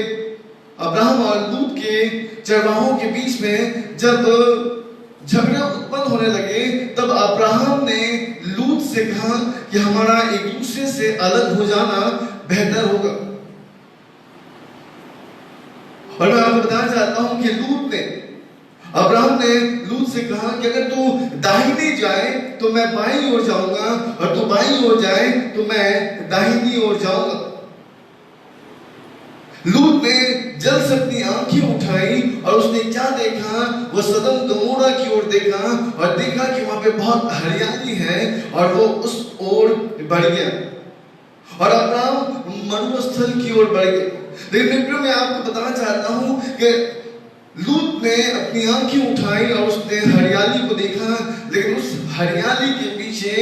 अब्राहम और लूत के चरवाहों के बीच में जब झगड़े उत्पन्न होने लगे, तब अब्राहम ने लूत से कहा कि हमारा एक दूसरे से अलग हो जाना बेहतर होगा। और मैं आपको बताना चाहता हूं कि अब्राहम ने लूत से कहा कि अगर तू दाहिने जाए तो मैं बाईं ओर जाऊंगा, और तू बाईं ओर जाए तो मैं दाहिनी ओर जाऊंगा। लूत ने जल्द से अपनी आंखें उठाई और उसने क्या देखा, वो सदम गमोरा की ओर देखा और देखा कि वहां पे बहुत हरियाली है, और वो उस ओर बढ़ गया और अब्राहम मरुस्थल की ओर बढ़ गया। लेकिन मित्रों, मैं आपको बताना चाहता हूं कि लूत ने अपनी आंखें उठाई और उसने हरियाली को देखा, लेकिन उस हरियाली के पीछे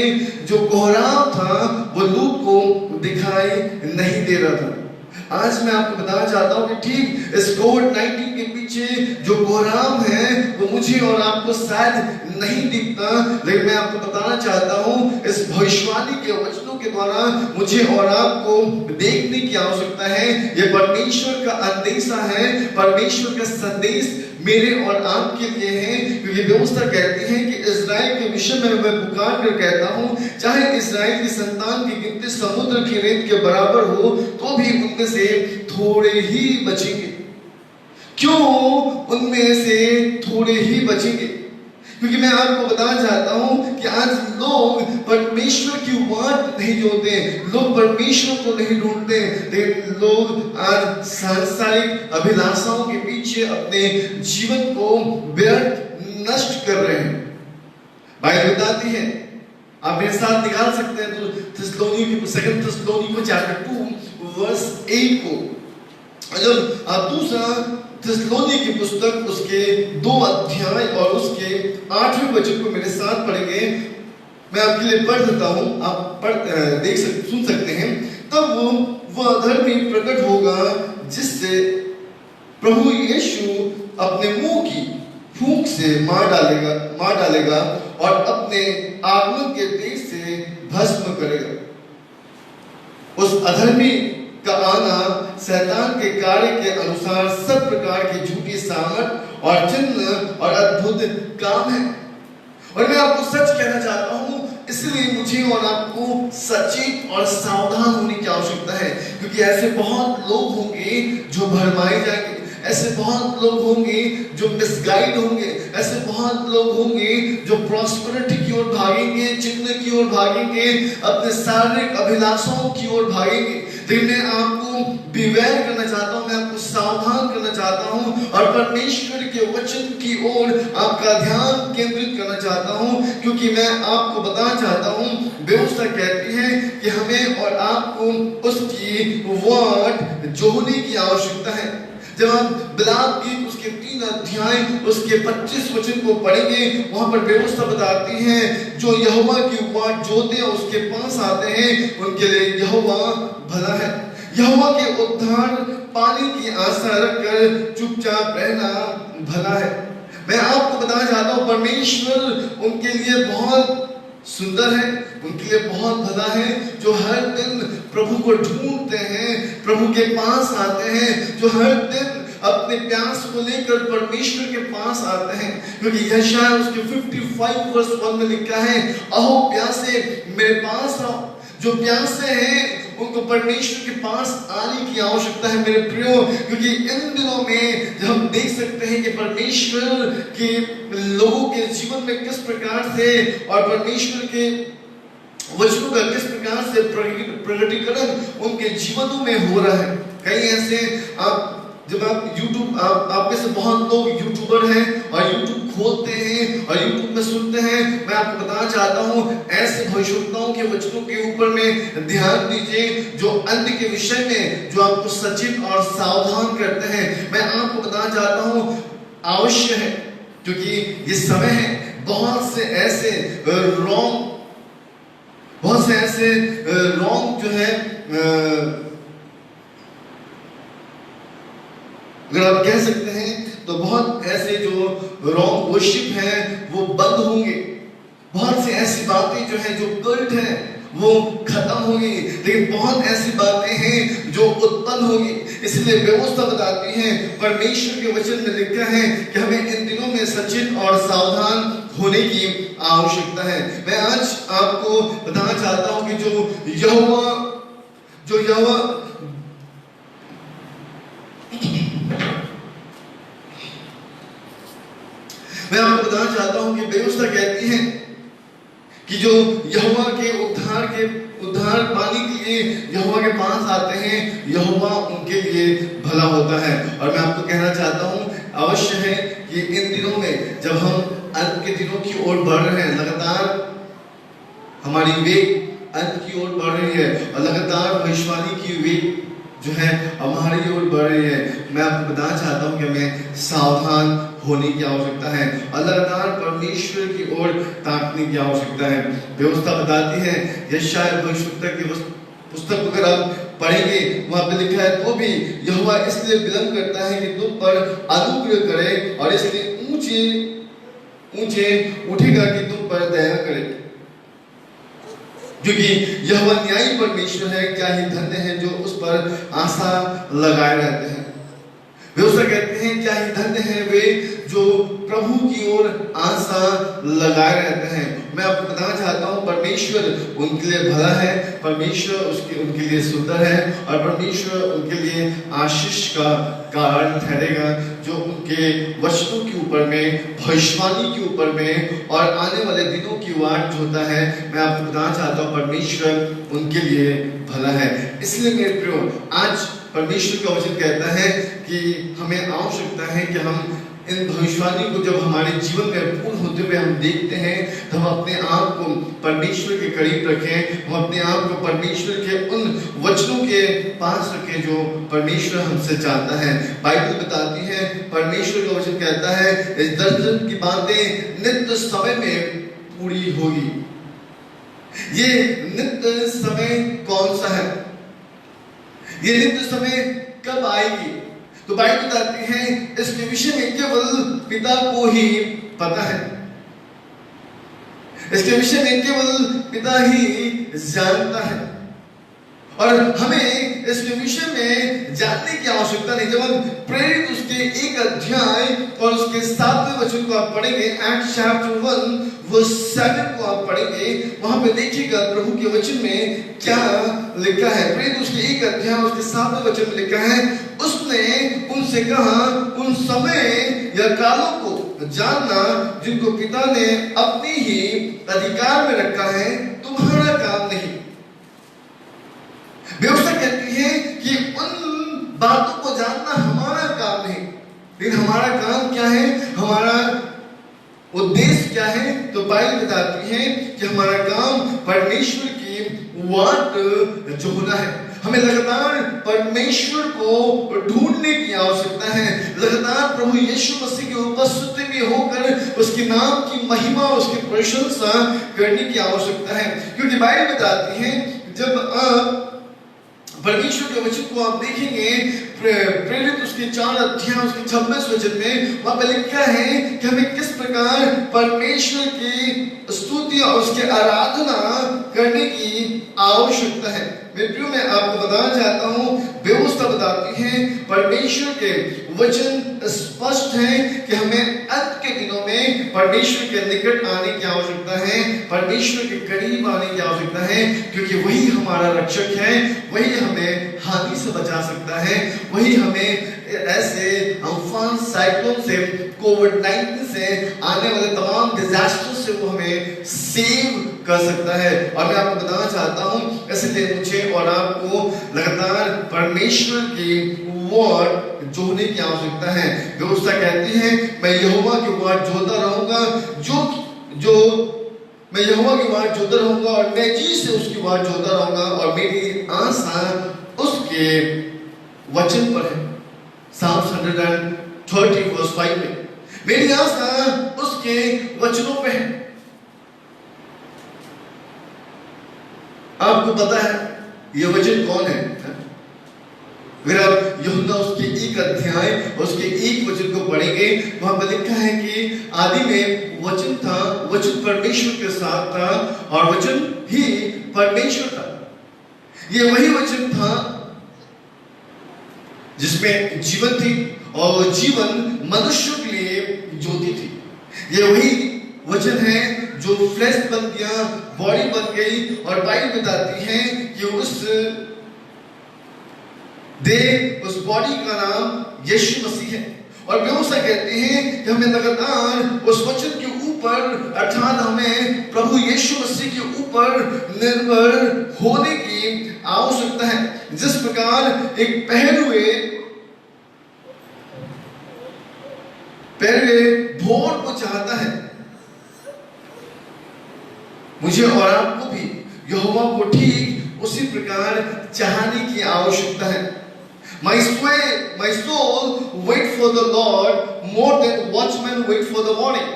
जो कोहराम था वो लूत को दिखाई नहीं दे रहा था। आज मैं आपको बताना चाहता हूं कि ठीक इस कोविड-19 के पीछे जो कोहराम है वो मुझे और आपको शायद नहीं दिखता, लेकिन मैं आपको बताना चाहता हूं इस भविष्यवाणी के वचनों के द्वारा मुझे और आपको देखने की आवश्यकता है। ये परमेश्वर का अंदेशा है, परमेश्वर का संदेश मेरे और आपके लिए है, क्योंकि व्यवस्था कहती है कि इस्राएल के विषय में मैं पुकार कर कहता हूं, चाहे इस्राएल की संतान की गिनती समुद्र की रेत के बराबर हो तो भी उनमें से थोड़े ही बचेंगे। क्यों उनमें से थोड़े ही बचेंगे? क्योंकि मैं आपको बताना चाहता हूं कि आज लोग परमेश्वर की बात नहीं जोते, लोग परमेश्वर को नहीं ढूंढते, लेकिन लोग आज सांसारिक अभिलाषाओं के पीछे अपने जीवन को व्यर्थ नष्ट कर रहे हैं। बाइबल बताती है, आप मेरे साथ निकाल सकते हैं तो सेकंड थिस्सलुनीकियों चैप्टर 2 वर्स 8 को। जब आप दूसरा थिस्सलुनीकियों की पुस्तक उसके 2 अध्याय और उसके 8वें वचन को मेरे साथ पढ़ेंगे। मैं आपके लिए पढ़ देता हूं, आप सुन सकते हैं। तब वो अधर्मी प्रकट होगा जिससे प्रभु यीशु अपने मुंह की फूंक से मार डालेगा और अपने आगमन के तेज से भस्म करेगा। उस अधर्मी का आना शैतान के कार्य के अनुसार सब प्रकार की झूठी सामर्थ और चिन्ह और अद्भुत काम है। और मैं आपको सच कहना चाहता हूं, इसलिए मुझे और आपको सचेत और सावधान होने की आवश्यकता है, क्योंकि ऐसे बहुत लोग होंगे जो भरमाए जाएंगे, ऐसे बहुत लोग होंगे जो मिसगाइड होंगे, ऐसे बहुत लोग होंगे जो प्रॉस्पेरिटी की ओर भागेंगे, चिन्ह की ओर भागेंगे, अपने शारीरिक अभिलाषाओं की ओर भागेंगे। लेकिन मैं आपको बिवेयर करना चाहता हूं, मैं आपको सावधान करना चाहता हूं और परमेश्वर के वचन की ओर आपका ध्यान केंद्रित करना चाहता हूं, क्योंकि मैं आपको बताना चाहता हूं व्यवस्था कहती है कि हमें और आपको उसकी वर्ड जोड़ने की आवश्यकता है। जब हम बिलाप गीत उसके 3 अध्याय उसके 25 वचन को पढ़ेंगे, वहां पर व्यवस्था बताती है जो यहोवा की वाट जोते उसके पास आते हैं उनके लिए यहोवा भला है। यहोवा के उद्धार पाने की आशा रखकर चुपचाप रहना भला है। मैं आपको बताना चाहता हूं परमेश्वर उनके लिए बहुत सुंदर है, उनके लिए बहुत भला है, जो हर दिन प्रभु को ढूंढते हैं, प्रभु के पास आते हैं, जो हर दिन अपने प्यास को लेकर परमेश्वर के पास आते हैं। क्योंकि यशायाह उसके 55 वर्स 1 में लिखा है, अहो प्यासे मेरे पास आओ। जो प्यासे हैं उनको परमेश्वर के पास आने की आवश्यकता है मेरे प्रियो, क्योंकि इन दिनों में जब हम देख सकते हैं कि परमेश्वर के लोगों के जीवन में किस प्रकार से और परमेश्वर के वचनों का किस प्रकार से प्रकटीकरण उनके जीवनों में हो रहा है। कई ऐसे जब आप YouTube आप में से बहुत लोग यूट्यूबर हैं और YouTube खोलते हैं और YouTube में सुनते हैं, मैं आपको बताना चाहता हूं ऐसे भविष्यवक्ताओं के वचनों के ऊपर में ध्यान दीजिए जो अंत के विषय में जो आपको सचेत और सावधान करते हैं। मैं आपको बताना चाहता हूं अवश्य है, क्योंकि ये समय है बहुत से ऐसे रॉन्ग जो है अगर आप कह सकते हैं तो बहुत ऐसे जो रॉन्ग वर्शिप है वो बंद होंगे, बहुत सी ऐसी बातें जो है जो कल्ट है वो खत्म होगी, लेकिन बहुत ऐसी बातें हैं जो उत्पन्न बंद होगी। इसलिए व्यवस्था बताती है, परमेश्वर के वचन में लिखा है कि हमें इन दिनों में सचेत और सावधान होने की आवश्यकता है। मैं आज आपको बताना चाहता हूं कि जो यहोवा मैं आपको बताना चाहता हूं कि व्यवस्था कहती है कि जो यहोवा के उद्धार पाने के लिए यहोवा के पास आते हैं, यहोवा उनके लिए भला होता है। और मैं आपको कहना चाहता हूं, अवश्य है कि इन दिनों में जब हम अंत के दिनों की ओर बढ़ रहे हैं, लगातार हमारी वेग अंत की ओर बढ़ रही है और लगातार भविष्यवाणी की वेग जो है हमारी ओर बढ़ रही है, मैं आपको बताना चाहता हूं कि हमें सावधान होने की आवश्यकता है और लगातार परमेश्वर की ओर ताकने की आवश्यकता है। व्यवस्था बताती है, यशायाह भविष्यवक्ता की पुस्तक अगर आप पढ़ेंगे, वहां पे लिखा है, तो भी यहोवा इसलिए विलंब करता है कि तुम पर अनुग्रह करे और इसलिए ऊंचे उठेगा कि तुम पर दया करे, क्योंकि यहोवा न्यायी परमेश्वर है। क्या ही धन्य है जो उस पर आशा लगाए रहते हैं। व्यवस्था कहते हैं, क्या ही धन्य है वे जो प्रभु की ओर आशा लगाए रहते हैं। मैं आपको बताना चाहता हूं, परमेश्वर उनके लिए भला है, परमेश्वर उनके लिए सुंदर है और परमेश्वर उनके लिए आशीष का कारण ठहरेगा, जो उनके वचनों के ऊपर में, भविष्यवाणी के ऊपर में और आने वाले दिनों की वाट जोता है। मैं आपको बताना चाहता हूं, परमेश्वर उनके लिए भला है। इसलिए मेरे प्रियो, आज परमेश्वर का वचन कहता है कि हमें आवश्यकता है कि हम इन भविष्यवाणी को जब हमारे जीवन में पूर्ण होते हुए हम देखते हैं, तो हम अपने आप को परमेश्वर के करीब रखें, हम अपने आप को परमेश्वर के उन वचनों के पास रखें जो परमेश्वर हमसे चाहता है। बाइबल बताती है, परमेश्वर का वचन कहता है, इस दर्शन की बातें नित्य समय में पूरी होगी। ये नित्य समय कौन सा है? ये नित्य समय कब आएगी? तो बाइबल बताती है, इसके विषय में केवल पिता को ही पता है। इसके विषय में केवल पिता ही जानता है और हमें इसके विषय में जानने की आवश्यकता नहीं। जब हम प्रेरित उसके 1 अध्याय और उसके 7वें वचन को आप पढ़ेंगे, एक्ट्स चैप्टर 1 वर्स 7 को आप पढ़ेंगे, वहां पे देखिएगा प्रभु के वचन में क्या लिखा है। प्रेरित उसके 1 अध्याय उसके 7वें वचन में लिखा है, उसने उनसे कहा, उन समय या कालों को जानना जिनको पिता ने अपनी ही अधिकार में रखा है, तुम्हारा काम नहीं। व्यवस्था कहती है कि उन बातों को जानना हमारा काम नहीं, लेकिन हमारा काम क्या है, हमारा उद्देश्य क्या है? तो बाइबल बताती है कि हमारा काम परमेश्वर की वाट जोहना है। हमें लगातार परमेश्वर को ढूंढने की आवश्यकता है, लगातार प्रभु यीशु मसीह की उपस्थिति में होकर उसके नाम की महिमा, उसकी प्रशंसा करने की आवश्यकता है। क्योंकि बाइबल बताती है, जब आप परमेश्वर के वचन को आप देखेंगे, प्रेरित उसके 4 अध्याय उसके 26 वचन में वहां पर लिखा है कि हमें किस प्रकार परमेश्वर की स्तुति और उसकी आराधना करने की आवश्यकता है। मेरे प्रियो, मैं आपको बताना चाहता हूं, व्यवस्था बताती है, परमेश्वर के वचन स्पष्ट है कि हमें अंत के दिनों में परमेश्वर के निकट आने की आवश्यकता है, परमेश्वर के करीब आने की आवश्यकता है, क्योंकि वही हमारा रक्षक है, वही हमें हानि से बचा सकता है, वही हमें ऐसे अम्फान, साइक्लोन से, कोविड-19 से, आने वाले तमाम डिजास्टर से वो हमें सेव कर सकता है। और मैं आपको बताना चाहता हूं, इसलिए मुझे और आपको लगातार परमेश्वर की वाट जोहने की आवश्यकता है। व्यवस्था कहती है, मैं यहोवा की वाट जोहता रहूंगा, मैं यहोवा की वाट जोहता रहूंगा और मैं जी से उसकी वाट जोहता रहूंगा और मेरी आशा उसके वचन पर है। Psalms 130 verse 5 में मेरी आशा उसके वचनों पे है। आपको पता है ये वचन कौन है? अगर आप यूहन्ना उसके 1 अध्याय उसके 1 वचन को पढ़ेंगे, वहां पर लिखा है कि आदि में वचन था, वचन परमेश्वर के साथ था और वचन ही परमेश्वर था। ये वही वचन था जिसमें जीवन थी और वो जीवन मनुष्यों के लिए ज्योति थी। ये वही वचन है जो फ्लेश बन गया, बॉडी बन गई, और बाइबल बताती है कि उस बॉडी का नाम यीशु मसीह है। और व्यवस्था कहते हैं कि हमें लगातार उस वचन के ऊपर, अर्थात हमें प्रभु यीशु मसीह के ऊपर निर्भर होने की आवश्यकता है। जिस प्रकार एक पहरुए भोर को चाहता है, मुझे और आपको भी यहोवा को ठीक उसी प्रकार चाहने की आवश्यकता है। My soul wait for the Lord more than watchmen wait for the morning।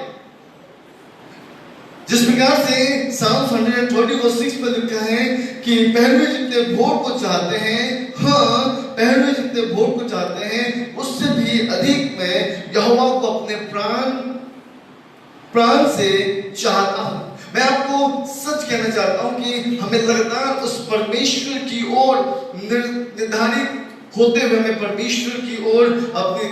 जिस प्रकार से Psalm 120:6 में लिखा है कि पहरुए जितने भोर को चाहते हैं, हाँ पहरुए जितने भोर को चाहते हैं, उससे भी अधिक मैं यहोवा को अपने प्राण से चाहता हूं। मैं आपको सच कहना चाहता हूं कि हमें लगातार उस परमेश्वर की ओर निर्धारित होते हुए, हमें परमेश्वर की ओर अपने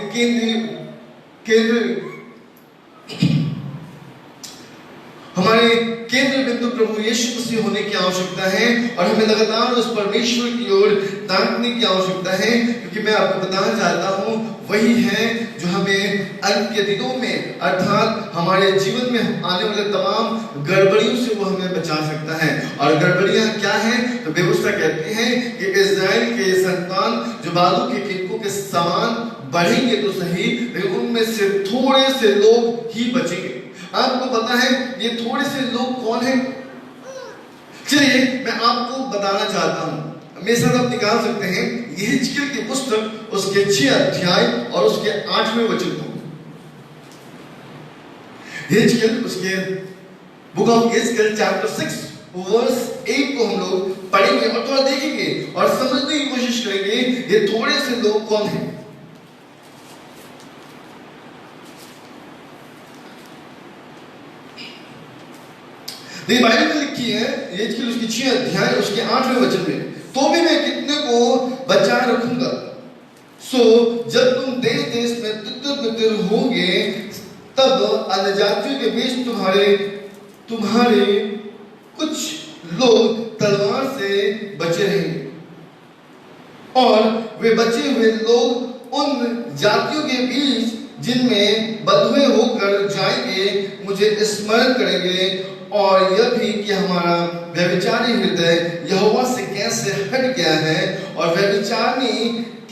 हमारे केंद्र बिंदु प्रभु यीशु मसीह होने की आवश्यकता है, और हमें लगातार उस परमेश्वर की ओर ताकने की आवश्यकता है, क्योंकि मैं आपको बताना चाहता हूं वही है जो हमें अंत के दिनों में, अर्थात हमारे जीवन में आने वाले तमाम गड़बड़ियों से वो हमें बचा सकता है। और गड़बड़ियां क्या हैं? तो व्यवस्था कहते हैं कि इस्राएल के संतान जो बालू के किनकों के समान बढ़ेंगे तो सही, लेकिन उनमें से थोड़े से लोग ही बचेंगे। आपको पता है ये थोड़े से लोग कौन हैं? चलिए मैं आपको बताना चाहता हूं, मेरे साथ आप निकाल सकते हैं यहेजकेल की पुस्तक उसके 6 अध्याय और उसके 8वें वचन को। यहेजकेल उसके बुक ऑफ यहेजकेल चैप्टर 6 वर्स 8 को हम लोग पढ़ेंगे और थोड़ा देखेंगे और समझने की कोशिश करेंगे ये थोड़े से लोग कौन हैं। बाइबल में लिखी है यहेजकेल उसकी 6 अध्याय उसके 8वें वचन में, तो भी मैं कितने को बचाए रखूंगा, सो जब तुम देश देश में तितर होंगे, तब अन्यजातियों के बीच तुम्हारे कुछ लोग तलवार से बचे रहेंगे, और वे बचे हुए लोग उन जातियों के बीच जिनमें बंधुए होकर जाएंगे मुझे स्मरण करेंगे, और यह भी कि हमारा व्यभिचारी हृदय यहोवा से कैसे हट गया है, और व्यभिचारी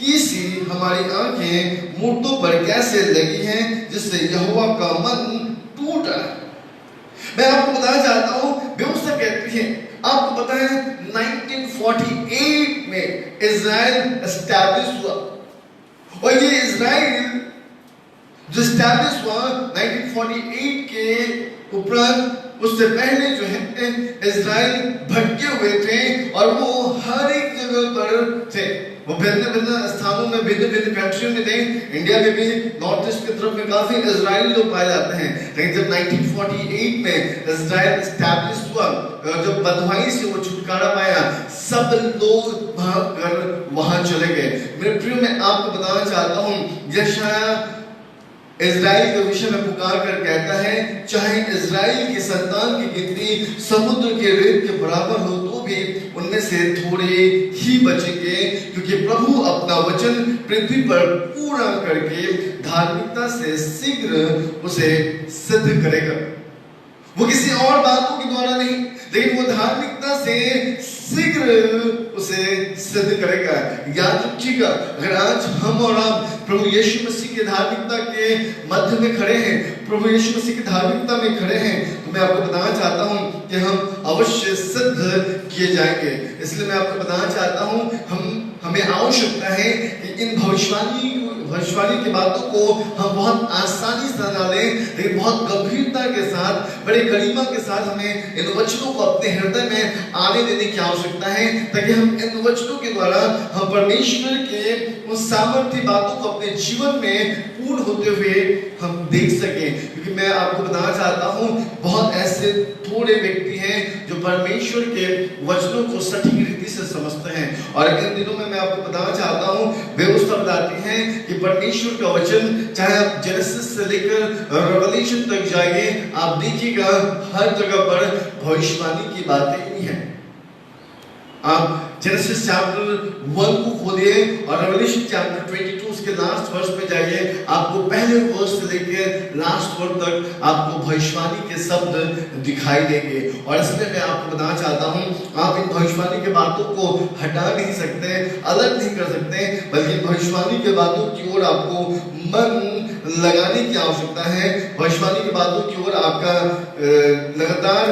की सी हमारी आंखें मूर्तों पर कैसे लगी हैं, जिससे यहोवा का मन टूटा। मैं आपको बताना चाहता हूं व्यवस्था कहती है, आपको पता है 1948 में इजराइल एस्टैब्लिश हुआ, और ये इजराइल जो एस्टैब्लिश हुआ 1948 के उपरांत, उससे पहले जो है इजराइल भटके हुए थे और वो हर एक जगह पर थे। वो भिन्न भिन्न स्थानों में, भिन्न भिन्न कंट्रियों में थे। इंडिया में भी नॉर्थ ईस्ट की तरफ में काफी इजरायली लोग पाए जाते हैं, लेकिन जब 1948 में इजराइल एस्टैब्लिश हुआ, जब बंधुआई से वो छुटकारा पाया, सब लोग भागकर वहां चले गए। मेरे प्रियो, मैं आपको बताना चाहता हूँ यशायाह इजराइल के विषय में पुकार कर कहता है, चाहे इजराइल की संतान की गिनती समुद्र के रेत के बराबर हो तो भी उनमें से थोड़े ही बचेंगे, क्योंकि प्रभु अपना वचन पृथ्वी पर पूरा करके धार्मिकता से शीघ्र उसे सिद्ध करेगा। वो किसी और बातों के द्वारा नहीं, लेकिन वो धार्मिकता से शीघ्र उसे सिद्ध करेगा। याद रखिएगा, अगर आज हम और आप प्रभु यीशु मसीह के धार्मिकता के मध्य में खड़े हैं, प्रभु यीशु मसीह की धार्मिकता में खड़े हैं, तो मैं आपको बताना चाहता हूं कि हम अवश्य सिद्ध किए जाएंगे। इसलिए मैं आपको बताना चाहता हूं हमें आवश्यकता है कि इन भविष्यवाणी की बातों को हम बहुत आसानी से ना लें, लेकिन बहुत गंभीरता के साथ, बड़े गरिमा के साथ हमें इन वचनों को अपने हृदय में आने देने की आवश्यकता है, ताकि हम इन वचनों के द्वारा हम परमेश्वर के उन सामर्थ्य बातों को अपने जीवन में पूर्ण होते हुए हम देख सकें। क्योंकि मैं आपको बताना चाहता हूं बहुत ऐसे थोड़े व्यक्ति हैं जो परमेश्वर के वचनों को सटीक रीति से समझते हैं, और इन दिनों में मैं आपको बताना चाहता हूं व्यवस्था बताती परमेश्वर का वचन, चाहे आप जेनेसिस से लेकर रेवलेशन तक जाइए, आप देखिएगा हर जगह पर भविष्यवाणी की बातें ही हैं। आप जेनेसिस चैप्टर 1 को खोलिए और रेवलेशन चैप्टर 22 उसके लास्ट वर्स पे जाइए, आपको पहले वर्स से लेकर लास्ट वर्स तक आपको भविष्यवाणी के शब्द दिखाई देंगे। और इसलिए मैं आपको बताना चाहता हूँ, आप इन भविष्यवाणी के बातों को हटा नहीं सकते, अलग नहीं कर सकते, बल्कि भविष्यवाणी के बातों की ओर आपको मन लगाने की आवश्यकता है। भविष्यवाणी की बातों की ओर आपका लगातार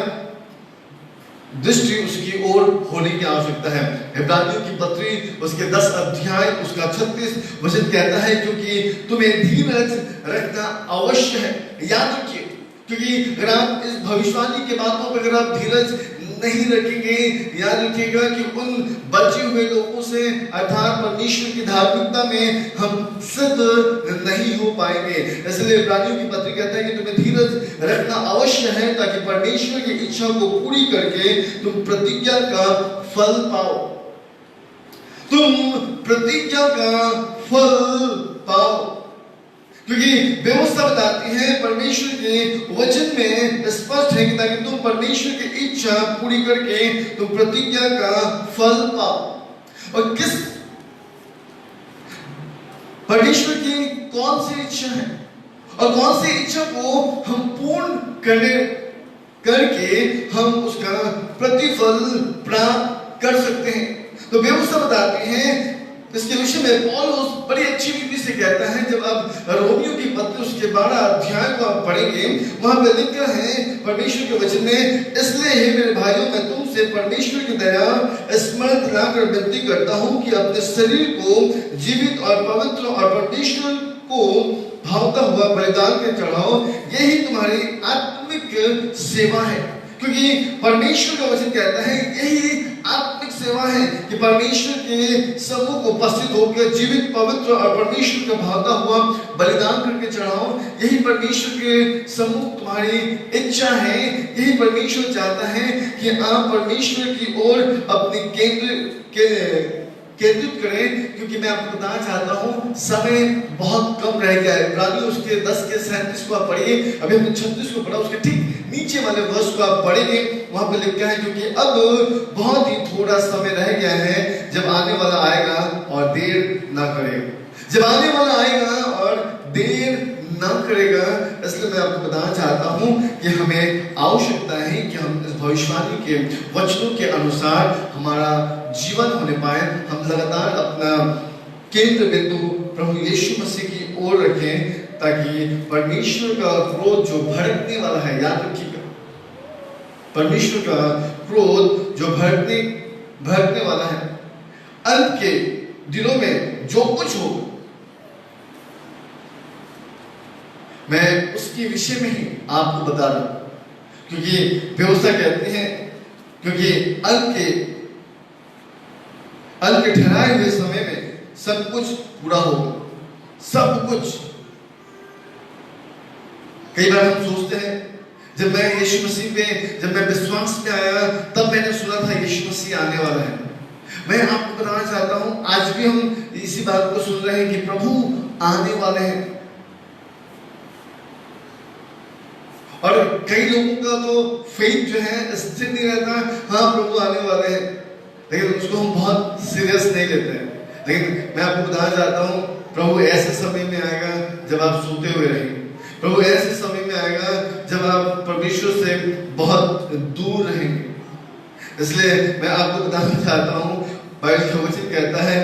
दृष्टि उसकी ओर होने की आवश्यकता है। इब्रानियों की पत्री उसके 10 अध्याय उसका 36 वचन कहता है, क्योंकि तुम्हें धीरज रखना अवश्य है। याद रखिए, क्योंकि अगर आप इस भविष्यवाणी के बातों पर अगर आप धीरज नहीं रखेंगे, याद रखिएगा कि उन बचे हुए लोगों से अर्थात परमेश्वर की धार्मिकता में हम सिद्ध नहीं हो पाएंगे। इसलिए इब्रानियों की पत्री कहता है कि तुम्हें धीरज रखना अवश्य है, ताकि परमेश्वर की इच्छा को पूरी करके तुम प्रतिज्ञा का फल पाओ। तुम प्रतिज्ञा का फल पाओ, क्योंकि व्यवस्था बताती है परमेश्वर के वचन में स्पष्ट है कि ताकि तुम परमेश्वर की इच्छा पूरी करके तुम प्रतिज्ञा का फल पाओ। और किस परमेश्वर की कौन सी इच्छा है और कौन सी इच्छा को हम पूर्ण करके हम उसका प्रतिफल प्राप्त कर सकते हैं। तो व्यवस्था बताती है इसके विषय में पौलुस बड़ी अच्छी रीति से कहता है। जब आप रोमियो की पत्री उसके 12 अध्याय को आप पढ़ेंगे, वहां पे लिखा है परमेश्वर के वचन में, इसलिए हे मेरे भाइयों मैं तुमसे परमेश्वर की दया स्मरण दिलाकर विनती करता हूं कि अपने शरीर को जीवित और पवित्र और परमेश्वर को भावता हुआ बलिदान के चढ़ाओ, यही तुम्हारी आत्मिक सेवा है। क्योंकि परमेश्वर का वचन कहता है यही आत्मिक सेवा है कि परमेश्वर के सम्मुख उपस्थित होकर जीवित पवित्र और परमेश्वर का भावता हुआ बलिदान करके चढ़ाओ। यही परमेश्वर के सम्मुख तुम्हारी इच्छा है, यही परमेश्वर चाहता है कि आप परमेश्वर की ओर अपनी केंद्रित करें। क्योंकि मैं आपको बताना चाहता हूं समय बहुत कम रह गया है। इब्रानियों उसके 10 के 37 को आप पढ़िए, अभी हमने 36 को पढ़ा, उसके ठीक नीचे वाले वर्ष को आप पढ़ेंगे, वहां पे लिखा है क्योंकि अब बहुत ही थोड़ा समय रह गया है जब आने वाला आएगा और देर ना करेगा। जब आने वाला आएगा और देर ना करेगा। इसलिए मैं आपको बताना चाहता हूं कि हमें आवश्यकता है कि हम इस भविष्यवाणी के वचनों के अनुसार हमारा जीवन होने पाए। हम लगातार अपना केंद्र बिंदु प्रभु यीशु मसीह की ओर रखें, ताकि परमेश्वर का क्रोध जो भड़कने वाला है, याद रखिएगा, परमेश्वर का क्रोध जो भड़कने वाला है, अंत के दिनों में जो कुछ होगा, मैं उसके विषय में ही आपको बता रहा हूं। क्योंकि व्यवस्था कहते हैं, क्योंकि अंत के ठहराए हुए समय में सब कुछ पूरा होगा, सब कुछ। कई बार हम सोचते हैं, जब मैं यीशु मसीह पे, जब मैं विश्वास में आया, तब मैंने सुना था यीशु मसीह आने वाला है। मैं आपको बताना चाहता हूं, आज भी हम इसी बात को सुन रहे हैं कि प्रभु आने वाले हैं। और कई लोगों का तो फेथ जो है स्थिर नहीं रहता, हाँ प्रभु आने वाले हैं, लेकिन उसको हम बहुत सीरियस नहीं लेते हैं। लेकिन मैं आपको बताना चाहता हूँ, प्रभु ऐसे समय में आएगा जब आप सोते हुए रहेंगे। प्रभु ऐसे समय में आएगा जब आप परमेश्वर से बहुत दूर रहेंगे। इसलिए मैं आपको बताना चाहता हूँ, बाइबल का वचन कहता है,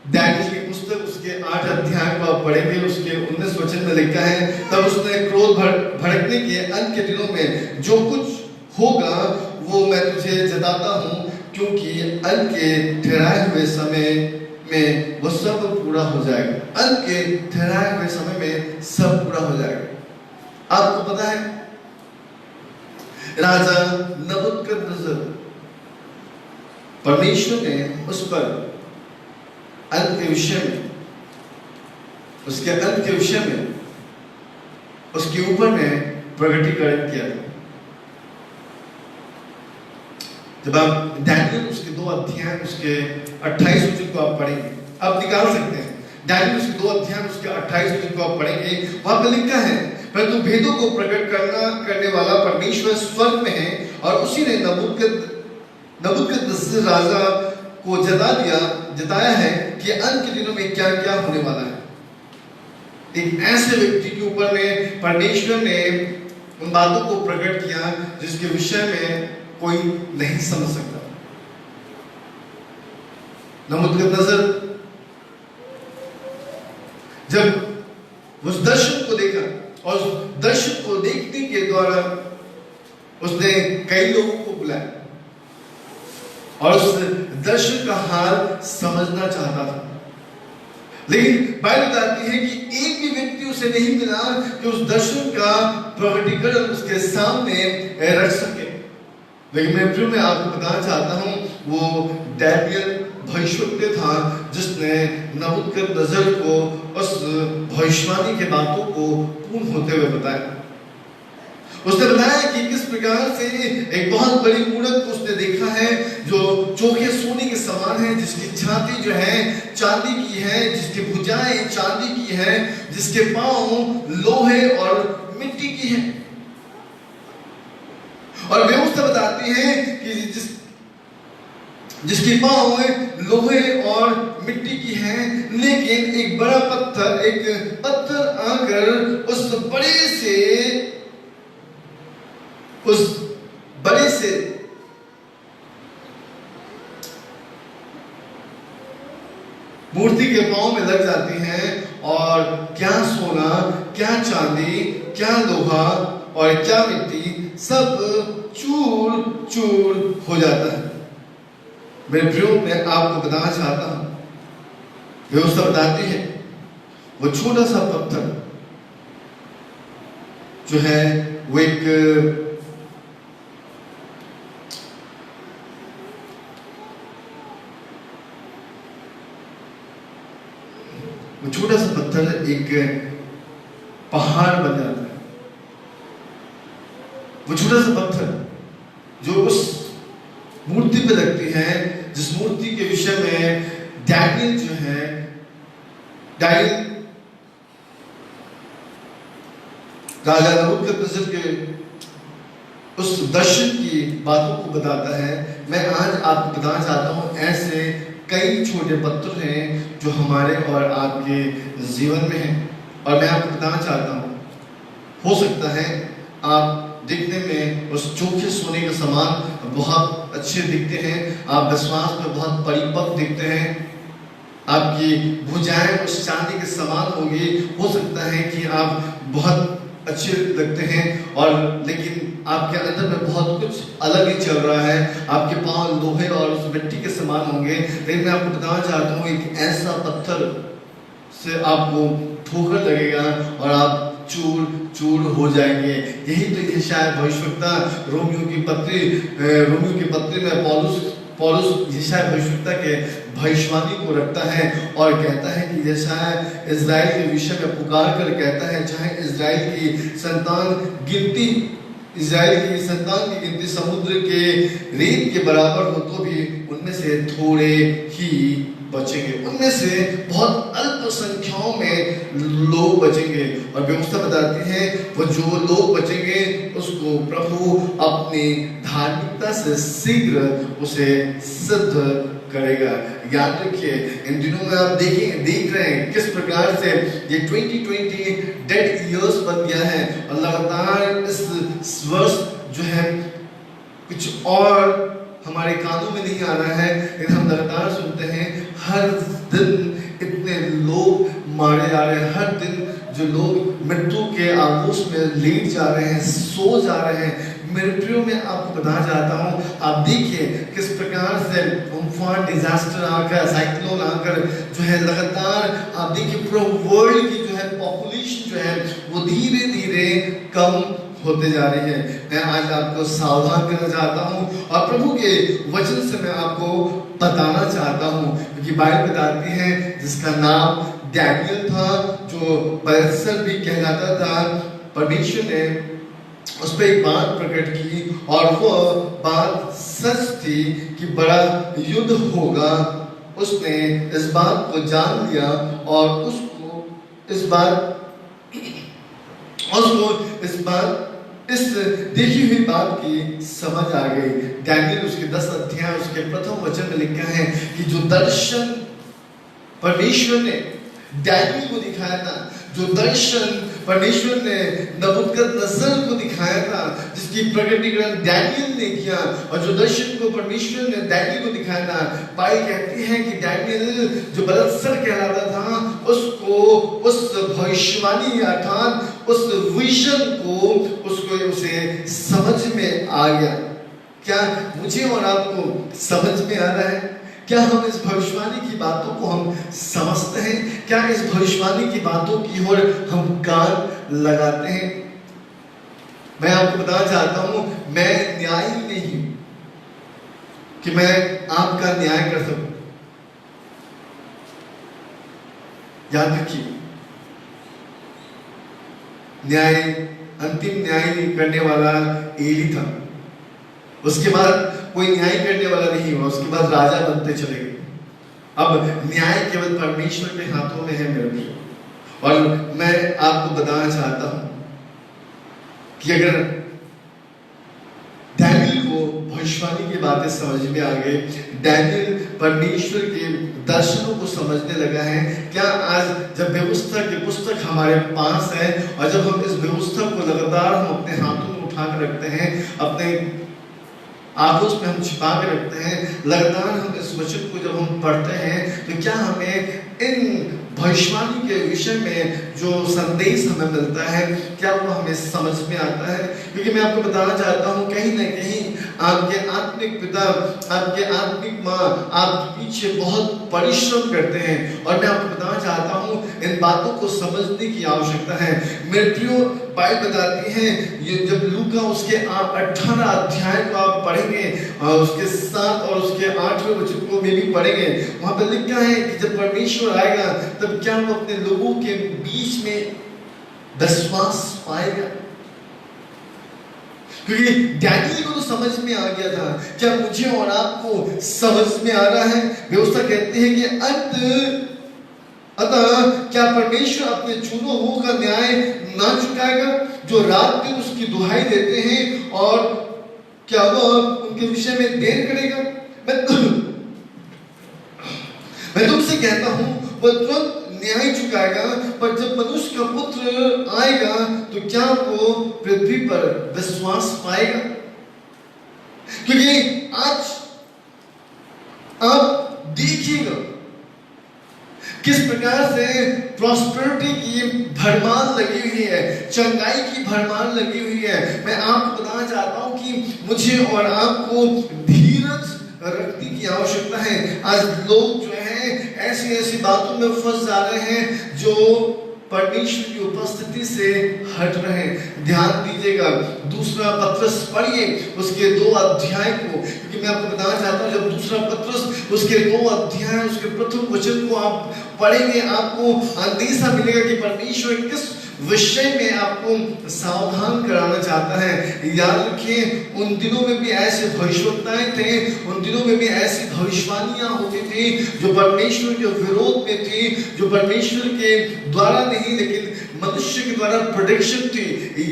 दानियेल की पुस्तक उसके 8 अध्याय को आप पढ़ेंगे, उसके 19 वचन में लिखा है, तब उसने क्रोध भड़कने के अंत के दिनों में जो कुछ होगा वो मैं तुझे जताता हूँ, क्योंकि अंत के ठहराए हुए समय में वो सब पूरा हो जाएगा। अंत के ठहराए हुए समय में सब पूरा हो जाएगा। आपको पता है, राजा नबूकदनेस्सर, परमेश्वर ने उस पर अंत के विषय में, उसके अंत के विषय में, उसके ऊपर में प्रकटीकरण किया था। जब आप दानियेल उसके 2 अध्याय उसके 28 वचन को आप पढ़ेंगे, आप निकाल सकते हैं। डैनियल उसके 2 अध्याय उसके 28 को आप पढ़ेंगे, वहां पर लिखा है, परंतु भेदों को प्रकट करने वाला परमेश्वर स्वर्ग में है और उसी ने नबूकदनेस्सर राजा को जताया है कि अंत के दिनों में क्या क्या होने वाला है। एक ऐसे व्यक्ति के ऊपर में परमेश्वर ने उन बातों को प्रकट किया जिसके विषय में कोई नहीं समझ सकता। नबूकदनेस्सर जब उस दर्शन को देखा और उस दर्शन को देखने के द्वारा उसने कई लोगों को बुलाया और उस दर्शन का हाल समझना चाहता था, लेकिन बाइबल बताती है कि एक भी व्यक्ति उसे नहीं मिला कि उस दर्शन का प्रकटीकरण उसके सामने रख सके। लेकिन मैं प्रिय में आपको बताना चाहता हूं, वो डैनियल भविष्यवक्ता था जिसने नबूकदनेस्सर को उस भविष्यवाणी के बातों को पूर्ण होते हुए बताया। उसने बताया कि किस प्रकार से एक बहुत बड़ी मूर्त उसने देखा है जो चोखे सोने के समान है, जिसकी छाती जो है चांदी की है, जिसकी भुजाएं चांदी की है, जिसके पांव लोहे और मिट्टी की है। और व्यवस्था बताती है कि जिसकी पांव लोहे और मिट्टी की है, लेकिन एक बड़ा पत्थर आकर उस बड़े से मूर्ति के पांव में लग जाती है और क्या सोना, क्या चांदी, क्या लोहा और क्या मिट्टी सब चूर चूर हो जाता है। मेरे प्रियो, मैं आपको बताना चाहता हूं, व्यवस्था बताती है वो छोटा सा पत्थर जो है वो छोटा सा पत्थर एक पहाड़ बन जाता है। वो छोटा सा पत्थर जो उस मूर्ति पे लगती है, जिस मूर्ति के विषय में डैनियल जो है, डैनियल राजा नबूकदनेस्सर के उस दर्शन की बातों को बताता है। मैं आज आपको बताना चाहता हूं, ऐसे कई छोटे पत्थर हैं जो हमारे और आपके जीवन में हैं, और मैं आपको बताना चाहता हूं, हो सकता है आप दिखने में उस चोखे सोने के समान बहुत अच्छे दिखते हैं, आप विश्वास में बहुत परिपक्व दिखते हैं, आपकी भुजाएं उस चांदी के समान होगी, हो सकता है कि आप बहुत अच्छे लगते हैं, और लेकिन आपके अंदर में बहुत कुछ अलग ही चल रहा है, आपके पांव लोहे और उस मिट्टी के समान होंगे। लेकिन मैं आपको बताना चाहता हूँ, एक ऐसा पत्थर से आपको ठोकर लगेगा और आप चूर चूर हो जाएंगे। यही तो ये शायद भविष्यवक्ता रोमियो की पत्री में पौलुस यशायाह भविष्यवक्ता के भविष्यवाणी को रखता है और कहता है कि यशायाह इजराइल के विषय में पुकार कर कहता है, चाहे इजराइल की संतान की गिनती समुद्र के रेत के बराबर हो तो भी उनमें से थोड़े ही बचेंगे, उनमें से बहुत अल्प संख्याओं में लोग बचेंगे। और व्यवस्था बताती है वो जो लोग बचेंगे उसको प्रभु अपनी धार्मिकता से शीघ्र उसे सिद्ध करेगा। याद रखिए, इन दिनों में आप देख रहे हैं किस प्रकार से ये 2020 डेड ईयर्स बन गया है, और लगातार इस वर्ष जो है कुछ और हमारे कानों में नहीं आ रहा है, लेकिन हम लगातार सुनते हैं हर दिन इतने लोग मारे जा रहे हैं, हर दिन जो लोग मृत्यु के आगोश में लेट जा रहे हैं, सो जा रहे हैं। मेरे प्रियो, मैं आपको बताना चाहता हूँ, आप देखिए किस प्रकार से तूफान, डिजास्टर आकर, साइक्लोन आकर जो है लगातार आप देखिए पूरा वर्ल्ड की जो है पॉपुलेशन जो है वो धीरे धीरे कम होते जा रही है। मैं आज आपको सावधान करना चाहता हूँ और प्रभु के वचन से मैं आपको बताना चाहता हूँ, क्योंकि बाइबल बताती है जिसका नाम डैनियल था, जो बेलशस्सर भी कहलाता था, परमेश्वर ने उस पर एक बात प्रकट की और वो बात सच थी कि बड़ा युद्ध होगा उसने इस बात को जान लिया और उसको इस देखी हुई बात की समझ आ गई। डैनियल उसके 10 अध्याय उसके प्रथम वचन में लिखा है कि जो दर्शन परमेश्वर ने डैनियल को दिखाया था, जो दर्शन परमेश्वर ने नबूकदनेस्सर को दिखाया था, जिसकी प्रकटीकरण डैनियल ने किया, और जो दर्शन को परमेश्वर ने डैनियल को दिखाया था, बाइबल कहती है कि डैनियल जो बलत्सर कहलाता था, उसको उस भविष्यवाणी अर्थात उस विजन को उसे समझ में आ गया। क्या मुझे और आपको समझ में आ रहा है? क्या हम इस भविष्यवाणी की बातों को हम समझते हैं? क्या इस भविष्यवाणी की बातों की ओर हम कान लगाते हैं? मैं आपको बताना चाहता हूं, मैं न्यायी नहीं हूं कि मैं आपका न्याय कर सकूं। याद रखिए, अंतिम न्याय करने वाला एली था। उसके बाद कोई न्याय करने वाला नहीं हुआ, उसके बाद राजा बनते चले गए। अब न्याय केवल परमेश्वर के हाथों में है मेरे प्रिय। और मैं आपको बताना चाहता हूं कि अगर डैनियल को भविष्यवाणी की बातें समझ में आ गई, डैनियल परमेश्वर के दर्शनों को समझने लगा है। क्या आज जब व्यवस्था की पुस्तक हमारे पास है और जब हम इस व्यवस्था को लगातार हम अपने हाथों में उठा कर रखते हैं, अपने आगोश में हम छिपा के रखते हैं, लगातार हम इस वचन को जब हम पढ़ते हैं, तो क्या हमें इन भविष्यवाणी के विषय में जो संदेश हमें मिलता है, क्या वो हमें समझ में आता है? क्योंकि मैं आपको बताना चाहता हूं, कहीं ना कहीं आपके आत्मिक पिता, आपके आत्मिक माँ आपके पीछे बहुत परिश्रम करते हैं, और मैं आपको बताना चाहता हूं इन बातों को समझने की आवश्यकता है। मेरे प्रियो, बाइबल बताती है, ये जब लूका उसके 18 अध्याय को आप पढ़ेंगे, उसके 7 और उसके 8वें वचन को भी पढ़ेंगे, वहां पर लिखा है कि जब परमेश्वर आएगा तब क्या वो अपने लोगों के बीच में विश्वास पाएगा? क्योंकि डैनियल को तो समझ में आ गया था। क्या मुझे और आपको समझ में आ रहा है? व्यवस्था कहती है कि अतः क्या परमेश्वर अपने चुने हुओं का न्याय ना चुकाएगा, जो रात दिन उसकी दुहाई देते हैं, और क्या वह उनके विषय में देर करेगा? मैं तुमसे कहता हूं, वह तुरंत न्याय चुकाएगा। पर जब मनुष्य का पुत्र आएगा तो क्या वो पृथ्वी पर विश्वास पाएगा? क्योंकि आज आप देखिएगा किस प्रकार से प्रॉस्पेरिटी की भरमार लगी हुई है, चंगाई की भरमार लगी हुई है। मैं आपको बताना चाहता हूं कि मुझे और आपको धीरज रखने की आवश्यकता है। आज लोग जो है ऐसी बातों में फंस जा रहे हैं जो परमेश्वर की उपस्थिति से हट रहे हैं। ध्यान दीजिएगा, दूसरा पत्रस पढ़िए उसके 2 अध्याय को, क्योंकि मैं आपको बताना चाहता हूं, जब दूसरा पत्रस उसके 2 अध्याय उसके प्रथम वचन को आप पढ़ेंगे, आपको अंदेशा मिलेगा कि परमेश्वर किस विषय में आपको सावधान कराना चाहता है। याद रखिए, उन दिनों में भी ऐसे भविष्यवक्ताएं थे, उन दिनों में भी ऐसी भविष्यवाणियां होती थी जो परमेश्वर के विरोध में थी, जो परमेश्वर के द्वारा नहीं लेकिन मनुष्य के द्वारा प्रेडिक्शन थी।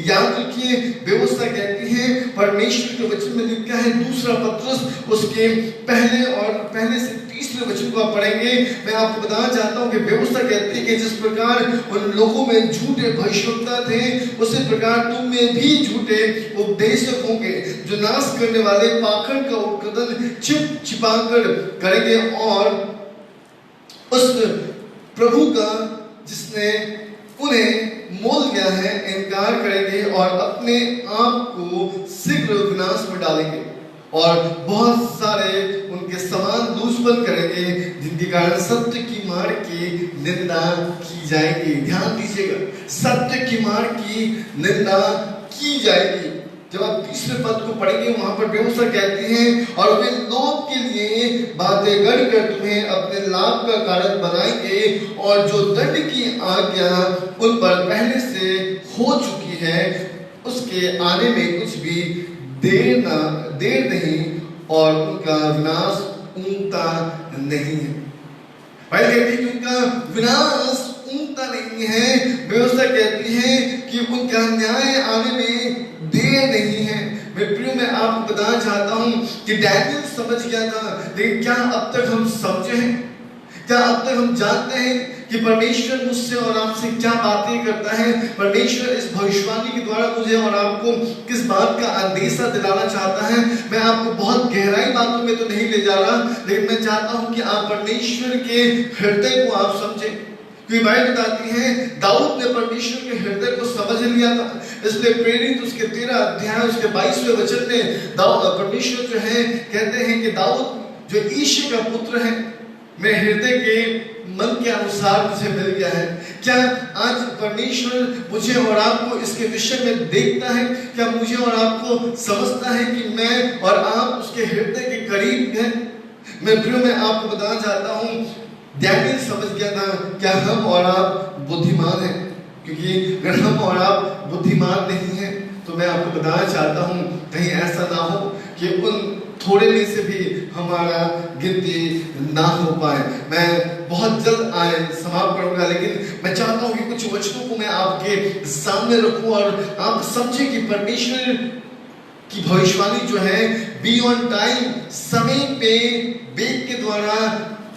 याद रखिए, व्यवस्था कहती है, परमेश्वर के वचन में लिखा है, दूसरा पत्रस उसके पहले से 30वें वचन को आप पढ़ेंगे। मैं आपको बताना चाहता हूं कि व्यवस्था कहती है कि जिस प्रकार उन लोगों में झूठे भविष्यवक्ता थे, उसी प्रकार तुम में भी झूठे उपदेशक होंगे, जो नाश करने वाले पाखंड का उत्कर्षण छिपाकर करेंगे, और उस प्रभु का जिसने उन्हें मोल लिया है इनकार करेंगे, और अपने आप को शीघ्र विनाश में डालेंगे, और बहुत सारे उनके समान दूषण करेंगे, जिनके कारण सत्य की मार की निंदा की जाएगी। ध्यान दीजिएगा, सत्य की मार की निंदा की जाएगी। जब आप 30वें पद को पढ़ेंगे, वहां पर व्यवस्था कहती है, और वे लोग के लिए बातें गढ़कर तुम्हें अपने लाभ का कारण बनाएंगे, और जो दंड की आज्ञा उन पर पहले से हो चुकी है, उसके आने में कुछ भी देर नहीं, और उनका विनाश ऊंघता नहीं है। बाइबल कहती है कि उनका विनाश ऊँगता नहीं है। व्यवस्था कहती है कि उनका न्याय आने में देर नहीं है। मैं प्रियो मैं आपको बताना चाहता हूँ कि डैनियल समझ गया था, लेकिन क्या अब तक हम समझे हैं? क्या अब तक हम जानते हैं कि परमेश्वर मुझसे और आपसे क्या बातें करता है? परमेश्वर इस भविष्यवाणी के द्वारा मुझे और आपको किस बात का अंदेशा दिलाना चाहता है? मैं आपको बहुत गहराई बातों में तो नहीं ले जा रहा, लेकिन मैं चाहता हूं कि आप परमेश्वर के हृदय को आप समझें। क्योंकि बाइबल बताती है दाऊद ने परमेश्वर के हृदय को समझ लिया था, इसलिए प्रेरित उसके 13 अध्याय उसके 22वें वचन में दाऊद परमेश्वर जो है कहते हैं कि दाऊद जो ईशे का पुत्र है, मेरे हृदय के मन के अनुसार मुझे मिल गया है। क्या आज परमेश्वर मुझे और आपको इसके विषय में देखता है? क्या मुझे और आपको समझता है कि मैं और आप उसके हृदय के करीब हैं? मैं प्रियो मैं आपको बताना चाहता हूँ, डैनियल समझ गया था क्या हम और आप बुद्धिमान हैं? क्योंकि अगर हम और आप बुद्धिमान नहीं हैं तो मैं आपको बताना चाहता हूँ कहीं ऐसा ना हो कि उन थोड़े में से भी हमारा गिनती ना हो पाए। मैं बहुत जल्द समाप्त करूंगा, लेकिन मैं चाहता हूं कि कुछ वचनों को मैं आपके सामने रखूं और आप समझें कि परमेश्वर की भविष्यवाणी जो है बियॉन्ड टाइम, समय पे वेग के द्वारा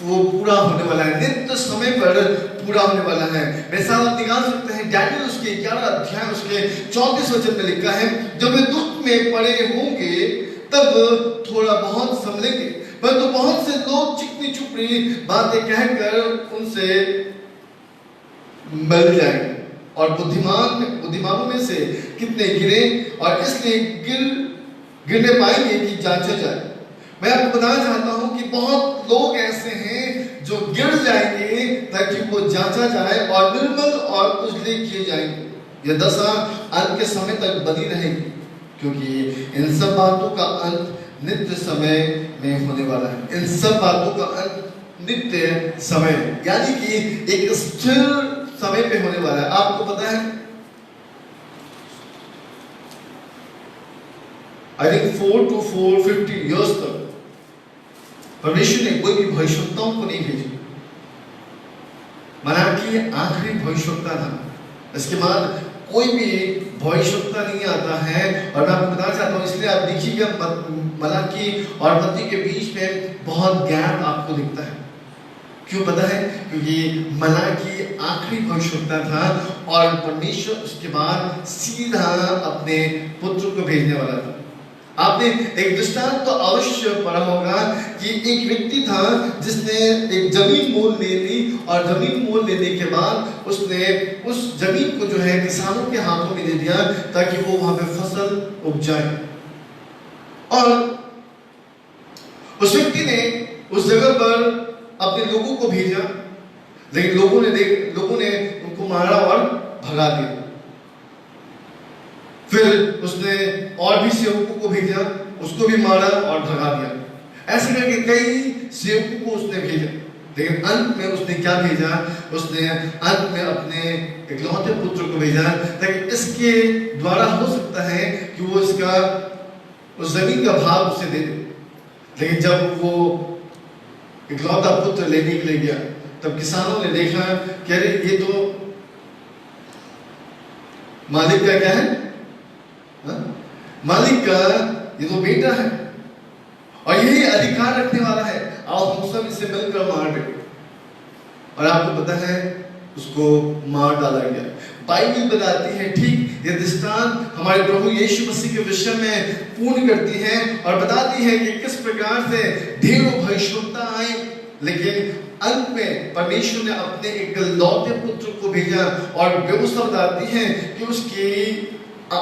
वो पूरा होने वाला है, नित्य समय पर पूरा होने वाला है। मेरे साथ आप निकाल सकते हैं डैनियल उसके 11 अध्याय उसके 34 वचन में लिखा है, जब वे दुख में पड़े होंगे तब थोड़ा बहुत संभलेंगे, परंतु बहुत से लोग चिकनी चुपड़ी बातें कहकर उनसे मिल जाएंगे और बुद्धिमानों में से कितने गिरे और इसलिए गिरने पाएंगे कि जांचा जाए। मैं आपको बताना चाहता हूं कि बहुत लोग ऐसे हैं जो गिर जाएंगे ताकि वो जांचा जाए और निर्मल और उजले किए जाएंगे। यह दशा अंत के समय तक बनी रहेगी, क्योंकि इन सब बातों का अंत नित्य समय में होने वाला है। इन सब बातों का अंत नित्य समय यानी कि एक स्थिर समय पे होने वाला है। आपको पता है आई थिंक 4 to 450 इयर्स तक परमेश्वर ने कोई भी भविष्यवक्ताओं को नहीं भेजा। मलाकी आखिरी भविष्यवक्ता था, इसके बाद कोई भी भविष्यवक्ता नहीं आता है। और मैं आपको बताना चाहता हूँ, इसलिए आप देखिएगा मलाकी और मत्ती के बीच में बहुत गैप आपको दिखता है। क्यों पता है? क्योंकि मलाकी आखिरी भविष्यवक्ता था और परमेश्वर उसके बाद सीधा अपने पुत्र को भेजने वाला था। आपने एक दृष्टांत तो अवश्य पढ़ा होगा कि एक व्यक्ति था जिसने एक जमीन मोल ले ली और जमीन मोल लेने के बाद उसने उस जमीन को जो है किसानों के हाथों में दे दिया ताकि वो वहां पे फसल उपजाए। और उस व्यक्ति ने उस जगह पर अपने लोगों को भेजा, लेकिन लोगों ने उनको मारा और भगा दिया। फिर उसने और भी सेवकों को भेजा, उसको भी मारा और भगा दिया। ऐसे करके कई सेवकों को उसने भेजा, लेकिन अंत में उसने क्या भेजा? उसने अंत में अपने इकलौते पुत्र को भेजा ताकि इसके द्वारा हो सकता है कि वो इसका उस जमीन का भाग उसे दे दे। लेकिन जब वो इकलौता पुत्र लेने के लिए गया तब किसानों ने देखा कि अरे ये तो मालिक का क्या है, मालिक का ये तो बेटा है और यही अधिकार रखने वाला है, आओ हम सब इसे मिलकर मार दे। और आपको पता है उसको मार डाला गया। बाइबल बताती है ठीक ये दृष्टांत हमारे प्रभु यीशु मसीह के विषय में पूर्ण करती है और बताती है कि किस प्रकार से ढेरों भविष्यवक्ता आए, लेकिन अंत में परमेश्वर ने अपने इकलौते पुत्र को भेजा। और व्यवस्था बताती है कि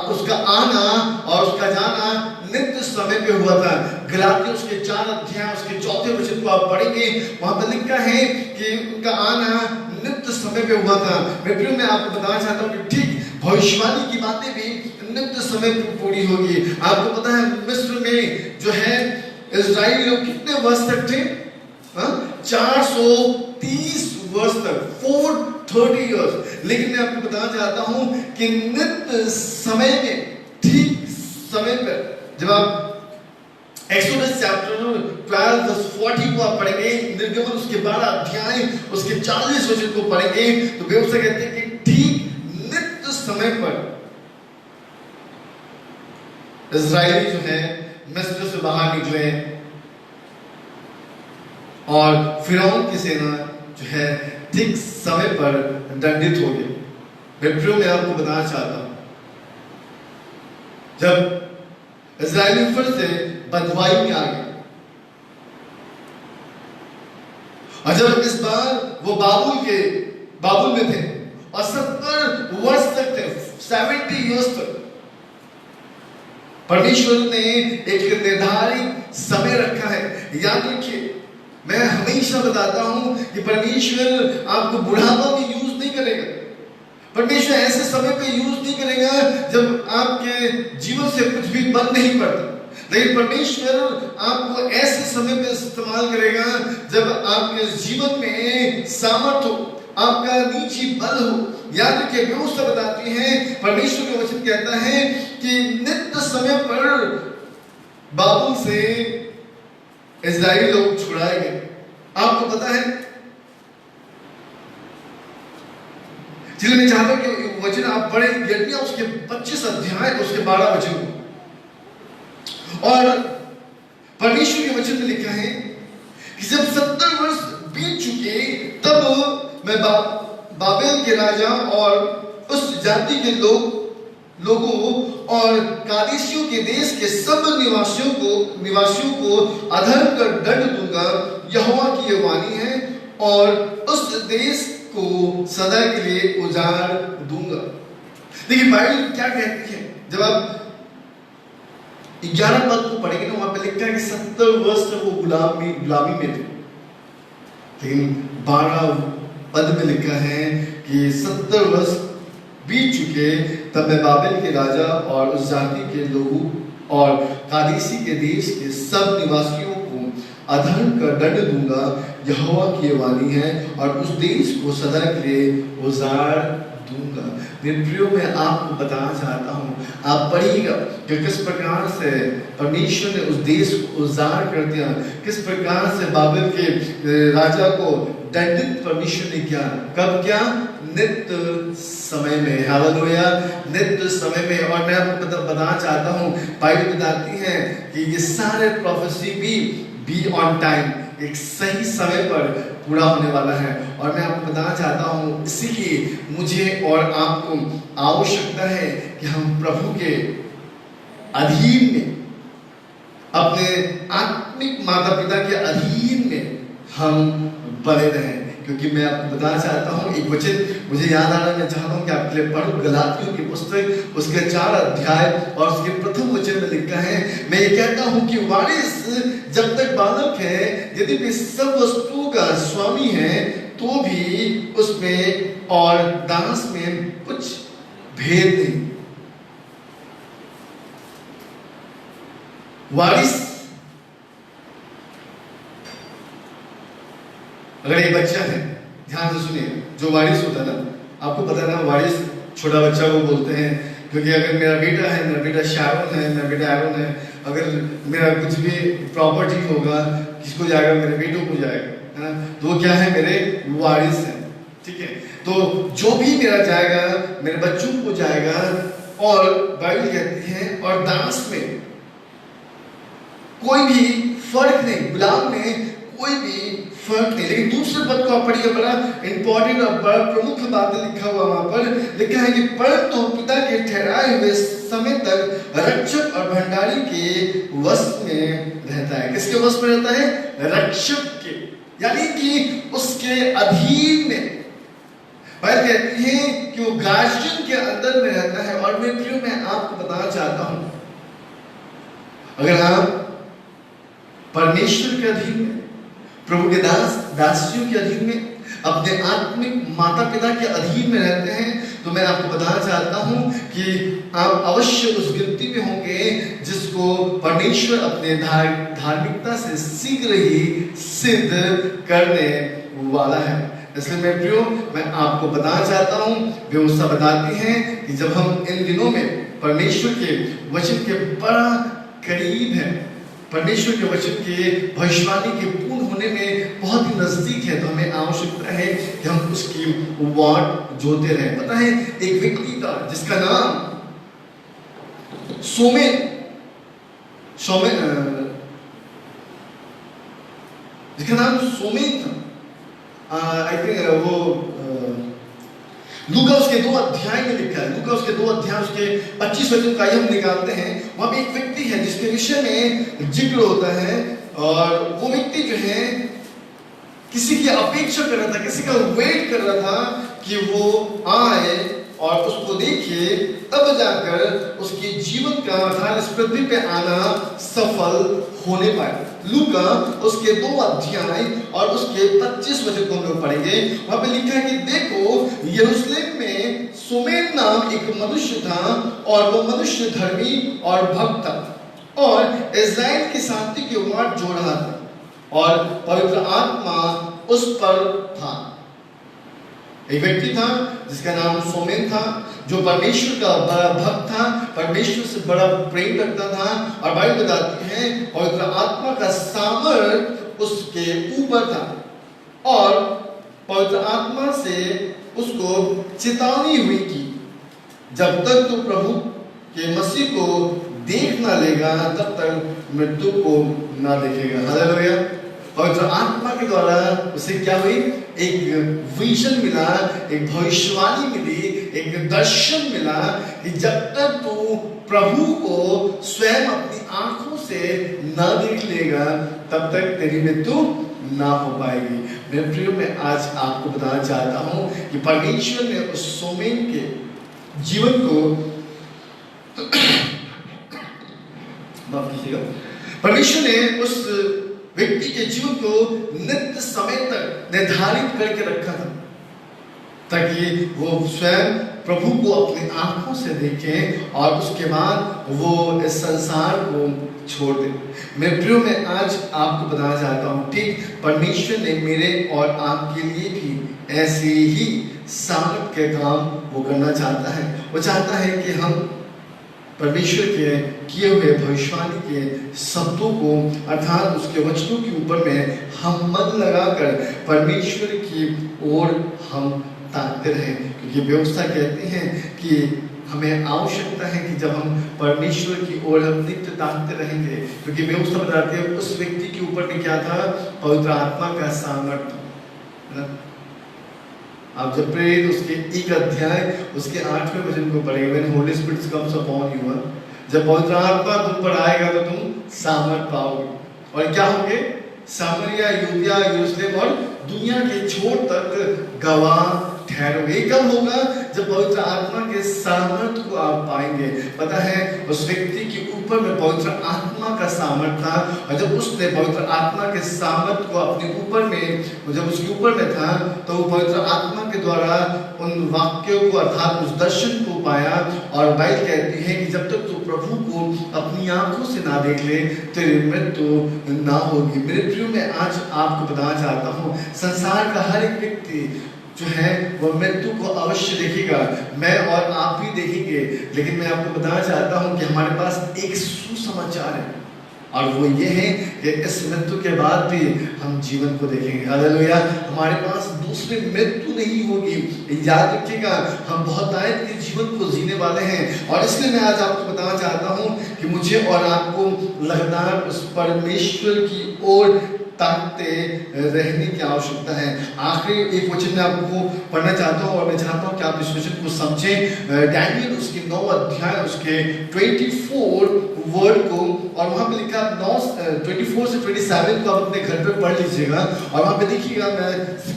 उसका आना और उसका जाना नित्य समय पे हुआ था। गलातियों उसके 4 अध्याय उसके 4 वचन को आप पढ़ेंगे, वहां पर लिखा है कि उनका आना नित्य समय पे हुआ था। मैं आपको बताना चाहता हूँ कि ठीक भविष्यवाणी की बातें भी नित्य समय पे पूरी होगी। आपको पता है मिस्र में जो है इस्राएली लोग कितने वर्ष तक थे? 430 वर्ष तक, 430 इयर्स। लेकिन मैं आपको बताना चाहता हूं कि नित्य समय में, ठीक समय पर, जब आप एक्सोडस चैप्टर 12 वर्स 40 को आप पढ़ेंगे, निर्गमन उसके 12 अध्याय उसके 40 वचन को पढ़ेंगे, तो व्यवस्था कहते हैं कि ठीक नित्य समय पर इजराइली जो है मिस्र से बाहर निकले और फिरौन की सेना जो है ठीक समय पर दंडित हो गई। मित्रों, मैं आपको बताना चाहता हूं, जब इजराइली फिर से बंधुआई में आ गए और जब इस बार वो बाबुल में थे और 70 वर्ष तक थे, 70 इयर्स तक परमेश्वर ने एक निर्धारित समय रखा है। याद रखिए, मैं हमेशा बताता हूं कि परमेश्वर आपको बुढ़ापा में यूज नहीं करेगा। परमेश्वर ऐसे समय पे यूज नहीं करेगा जब आपके जीवन से कुछ भी बन नहीं पड़ता, लेकिन परमेश्वर आपको ऐसे समय पे इस्तेमाल करेगा जब आपके जीवन में सामर्थ हो, आपका निजी बल हो। याद रखिए, व्यवस्था बताती है, परमेश्वर का वचन कहता है कि नित्य समय पर बाबुल से इजराइली लोग छुड़ाए गए। आपको पता है, चलिए मैं चाहता हूं कि वचन आप पढ़े, यिर्मयाह उसके 25 अध्याय उसके 12 वचन, और परमेश्वर के वचन में लिखा है कि जब 70 वर्ष बीत चुके तब मैं बाबेल के राजा और उस जाति के लोगों और कादेशियों के देश के सब निवासियों को अधर्म का दंड दूंगा, यहोवा की ये वाणी है, और उस देश को सदा के लिए उजाड़ दूंगा। देखिए बाइबल क्या कहती है, जब आप 11 पद को पढ़ेंगे ना, वहां पे लिखा है कि 70 वर्ष तक वो गुलामी में थे, लेकिन 12 पद में लिखा है कि 70 वर्ष बीत चुके तब मैं बाबेल के राजा और उस जाति के लोगों और कादेशी के देश के सब निवासियों को अधर्म का दंड दूंगा, यहोवा की वाणी है, और उस देश को सदा के लिए उजाड़ दूंगा। मेरे प्रियो, मैं आपको बताना चाहता हूं, आप पढ़िएगा कि किस प्रकार से परमेश्वर ने उस देश को उजाड़ कर दिया, किस प्रकार से बाबेल के राजा को दंडित परमेश्वर ने किया। कब किया? नित्य समय में। हालेलुया, नित्य समय में। और मैं आपको बताना चाहता हूं, बाइबल बताती है कि ये सारे प्रोफेसी भी ऑन टाइम, एक सही समय पर पूरा होने वाला है। और मैं आपको बताना चाहता हूं, इसीलिए मुझे और आपको आवश्यकता है कि हम प्रभु के अधीन में, अपने आत्मिक माता पिता के अधीन में हम बने रहें। क्योंकि मैं आपको बताना चाहता हूं, एक वचन मुझे याद आ रहा है, मैं चाहता हूं कि आपके लिए पढ़ूं। गलातियों की पुस्तक उसके 4 अध्याय और उसके प्रथम वचन में लिखा है, मैं ये कहता हूं कि वारिस जब तक बालक है, यदि वे सब वस्तुओं का स्वामी है, तो भी उसमें और दास में कुछ भेद नहीं। वारिस, अगर एक बच्चा है, ध्यान से सुनिए, जो वारिस होता है ना, आपको पता है ना, वारिस छोटा बच्चा को बोलते हैं, क्योंकि अगर मेरा बेटा है, मेरा बेटा शारोन है, मेरा बेटा एरोन है, अगर मेरा कुछ भी प्रॉपर्टी होगा, किसको जाएगा? मेरे बेटों को जाएगा, है ना? तो वो क्या है? मेरे वारिस हैं, ठीक है? तो जो भी मेरा जाएगा, मेरे बच्चों को जाएगा। और बाइबल कहती है, और दास में कोई भी फर्क नहीं, गुलाम में कोई भी फर्क नहीं। लेकिन दूसरे पद को आप पढ़िए, बड़ा इंपॉर्टेंट और बड़ा प्रमुख बात लिखा हुआ, वहां पर लिखा है कि परंतु पिता के ठहराए हुए समय तक रक्षक और भंडारी के वश में रहता है। किसके वश में रहता है? रक्षक के, यानी कि उसके अधीन में। बाइबल कहती है कि वो गार्जियन के अंदर में रहता है। और मैं आपको बताना चाहता हूं, अगर आप परमेश्वर के अधीन में, प्रभु के दासियों के अधीन में, अपने आत्मिक माता पिता के अधीन में रहते हैं, तो मैं आपको बताना चाहता हूं कि आप अवश्य उस गिनती में होंगे जिसको परमेश्वर अपने धार्मिकता से शीघ्र ही सिद्ध करने वाला है। इसलिए मेरे प्रियो, मैं आपको बताना चाहता हूं, व्यवस्था बताती है कि जब हम इन दिनों में परमेश्वर के वचन के बड़ा करीब है, परमेश्वर के वचन के भविष्यवाणी के पूर्ण होने में बहुत ही नजदीक है, तो हमें आवश्यकता है कि हम उसकी वाट जोते रहें। पता है, एक व्यक्ति था जिसका नाम जिसका नाम सोमेन था। आई थिंक वो लूका उसके 2 अध्याय में लिखा है। लूका उसके 2 अध्याय उसके 25 वचन का हम निकालते हैं। वहां पे एक व्यक्ति है जिसके विषय में जिक्र होता है, और वो व्यक्ति जो है किसी की अपेक्षा कर रहा था, किसी का वेट कर रहा था कि वो आए और उसको देखे, तब जाकर उसके जीवन का अर्थात इस पृथ्वी पे आना सफल होने पाए। लूका उसके 2 अध्याय और उसके 25 वचन को हम लोग पढ़ेंगे। वहां पे लिखा है कि देखो, यरूशलेम में सोमेन नाम एक मनुष्य था, और वो मनुष्य धर्मी और भक्त था, और इस्राएल की शांति की वाट जोड़ रहा था, और पवित्र आत्मा उस पर था। एक व्यक्ति था जिसका नाम सोमेन था, जो परमेश्वर का बड़ा भक्त था, परमेश्वर से बड़ा प्रेम रखता था, और बाइबल बताती है पवित्र आत्मा का सामर्थ उसके ऊपर था, और पवित्र आत्मा से उसको चेतावनी हुई कि जब तक तू प्रभु के मसीह को देख ना लेगा, तब तक मृत्यु को ना देखेगा। हालेलुया। पवित्र आत्मा के द्वारा उसे क्या हुई? एक विजन मिला, एक भविष्यवाणी मिली, एक दर्शन मिला कि जब तक तू प्रभु को स्वयं अपनी आंखों से ना देख लेगा, तब तक तेरी मृत्यु ना हो पाएगी। मेरे प्रियो, मैं आज आपको बताना चाहता हूं कि परमेश्वर ने उस सोमेन के जीवन को माफ कीजिएगा, परमेश्वर ने उस व्यक्ति के जीवन को नित्य समय तक निर्धारित करके रखा था, ताकि वो स्वयं प्रभु को अपनी आंखों से देखे और उसके बाद वो इस संसार को छोड़ दे। मेरे प्रियो, मैं आज आपको बताना चाहता हूँ, ठीक परमेश्वर ने मेरे और आपके लिए भी ऐसे ही सामर्थ के काम वो करना चाहता है। वो चाहता है कि हम परमेश्वर के किए हुए भविष्यवाणी के शब्दों को अर्थात उसके वचनों के ऊपर में हम मन लगाकर परमेश्वर की ओर हम ताकते रहें, क्योंकि व्यवस्था कहती है कि हमें आवश्यकता है कि जब हम परमेश्वर की ओर हम नित्य ताकते रहेंगे, क्योंकि व्यवस्था बताती है उस व्यक्ति के ऊपर में क्या था? पवित्र आत्मा का सामर्थ्य। आप जब प्रेरित उसके 1 अध्याय उसके 8वें वचन को पढ़ेंगे, when Holi spirit comes upon you, जब पवित्र आत्मा तुम पर आएगा तो तुम सामर्थ पाओगे, और क्या होंगे? सामरिया, यूदिया, यरूशलेम और दुनिया के छोर तक गवाह ठहरोगे। कब होगा? जब पवित्र आत्मा के सामर्थ्य को आप पाएंगे। पता है, उस व्यक्ति के ऊपर में पवित्र आत्मा का सामर्थ्य था, और जब उसने पवित्र आत्मा के सामर्थ्य को अपने ऊपर में, जब उसके ऊपर में था, तो वो पवित्र आत्मा के द्वारा उन वाक्यों को अर्थात उस दर्शन को पाया। और बाइबल कहती है कि जब तक तू प्रभु को अपनी आंखों से ना देख ले, तेरी मृत्यु ना होगी। मेरे प्रियो, मैं आज आपको बताना चाहता हूँ, संसार का हर एक व्यक्ति जो है वो मृत्यु को अवश्य देखेगा, मैं और आप भी देखेंगे, लेकिन मैं आपको बताना चाहता हूं कि हमारे पास एक सुसमाचार है, और वो ये है कि इस मृत्यु के बाद भी हम जीवन को देखेंगे। हालेलुया। हमारे पास दूसरी मृत्यु नहीं होगी। याद रखिएगा, हम बहुत आयत के जीवन को जीने वाले हैं, और इसलिए मैं आज आपको बताना चाहता हूं कि मुझे और आपको लगातार उस परमेश्वर की ओर ताकते रहने की आवश्यकता है। आखिरी एक वचन में आपको पढ़ना चाहता हूँ, और मैं चाहता हूँ कि आप इस वचन को समझें। डैनियल उसके 9 अध्याय उसके 24 वर्ड को, और वहाँ पे लिखा 24 से 27 को आप अपने घर पे पढ़ लीजिएगा, और वहाँ पे देखिएगा, मैं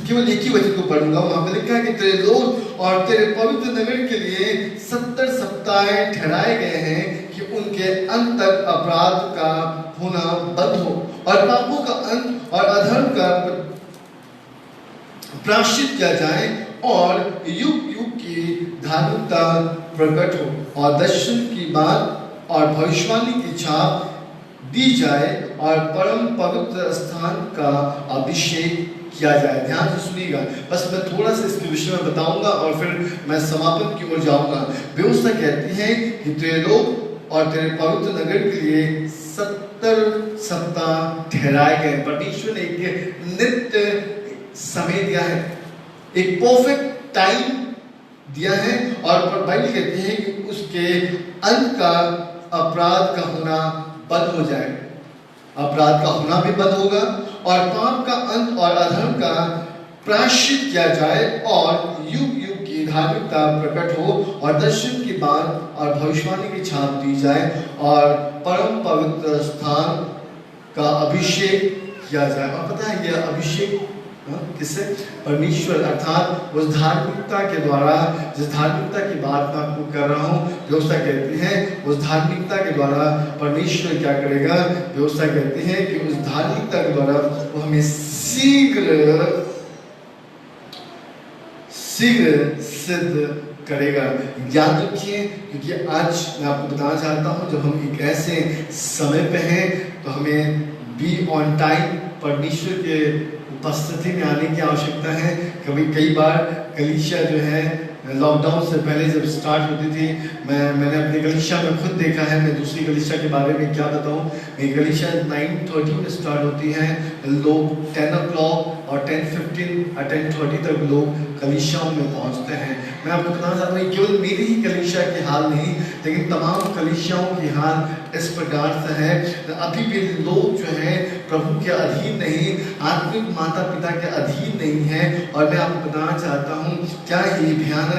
केवल एक ही वचन को पढ़ूंगा। वहाँ पे लिखा है कि तेरे लोग और तेरे पवित्र नगर के लिए 70 सप्ताह ठहराए गए हैं कि उनके अंत तक अपराध का होना बंद हो, और पापों का अंत और अधर्म का प्रायश्चित किया जाए, और युग युग की धार्मिकता प्रकट हो, और दर्शन की बात और भविष्यवाणी की छाप दी जाए, और परम पवित्र स्थान का अभिषेक किया जाए। ध्यान से सुनिएगा, बस मैं थोड़ा सा इसके विषय में बताऊंगा और फिर मैं समापन की ओर जाऊंगा। व्यवस्था कहती है कि तेरे लोग और तेरे पवित्र नगर के लिए 70 सप्ताह ठहराए गए। परमेश्वर ने एक नित्य समय दिया है, एक परफेक्ट टाइम दिया है, और बाइबल कहती है कि उसके अंत का अपराध का होना बंद हो जाए। अपराध का होना भी बंद होगा और पाप का अंत और अधर्म का प्रायश्चित किया जाए और युग युग की धार्मिकता प्रकट हो और दर्शन की बात और भविष्यवाणी की छाप दी जाए और परम पवित्र स्थान का अभिषेक किया जाए। और पता है यह अभिषेक किससे? परमेश्वर, अर्थात उस धार्मिकता के द्वारा, जिस धार्मिकता की बात मैं आपको कर रहा हूँ, व्यवस्था कहती है उस धार्मिकता के द्वारा परमेश्वर क्या करेगा? व्यवस्था कहती है कि उस धार्मिकता के द्वारा वो हमें शीघ्र सिद्ध करेगा। याद रखिए, क्योंकि आज मैं आपको बताना चाहता हूँ जब हम एक ऐसे समय पे हैं तो हमें बी ऑन टाइम परमेश्वर के उपस्थिति में आने की आवश्यकता है। कई बार कलीसिया जो है लॉकडाउन से पहले जब स्टार्ट होती थी, मैंने अपनी कलीसिया में खुद देखा है, मैं दूसरी कलीसिया के बारे में क्या बताऊं। मेरी कलीसिया 9:30 में स्टार्ट होती है, लोग 10 o'clock और 10:15 और 10:30 तक लोग कलीसियाओं में पहुंचते हैं। मैं आपको बताना चाहता हूँ केवल मेरी ही कलीसिया की हाल नहीं, लेकिन तमाम कलीसियाओं की हाल इस प्रकार से है। अभी भी लोग जो है प्रभु के अधीन नहीं, आत्मिक माता पिता के अधीन नहीं है। और मैं आपको बताना चाहता हूँ क्या ही भयानक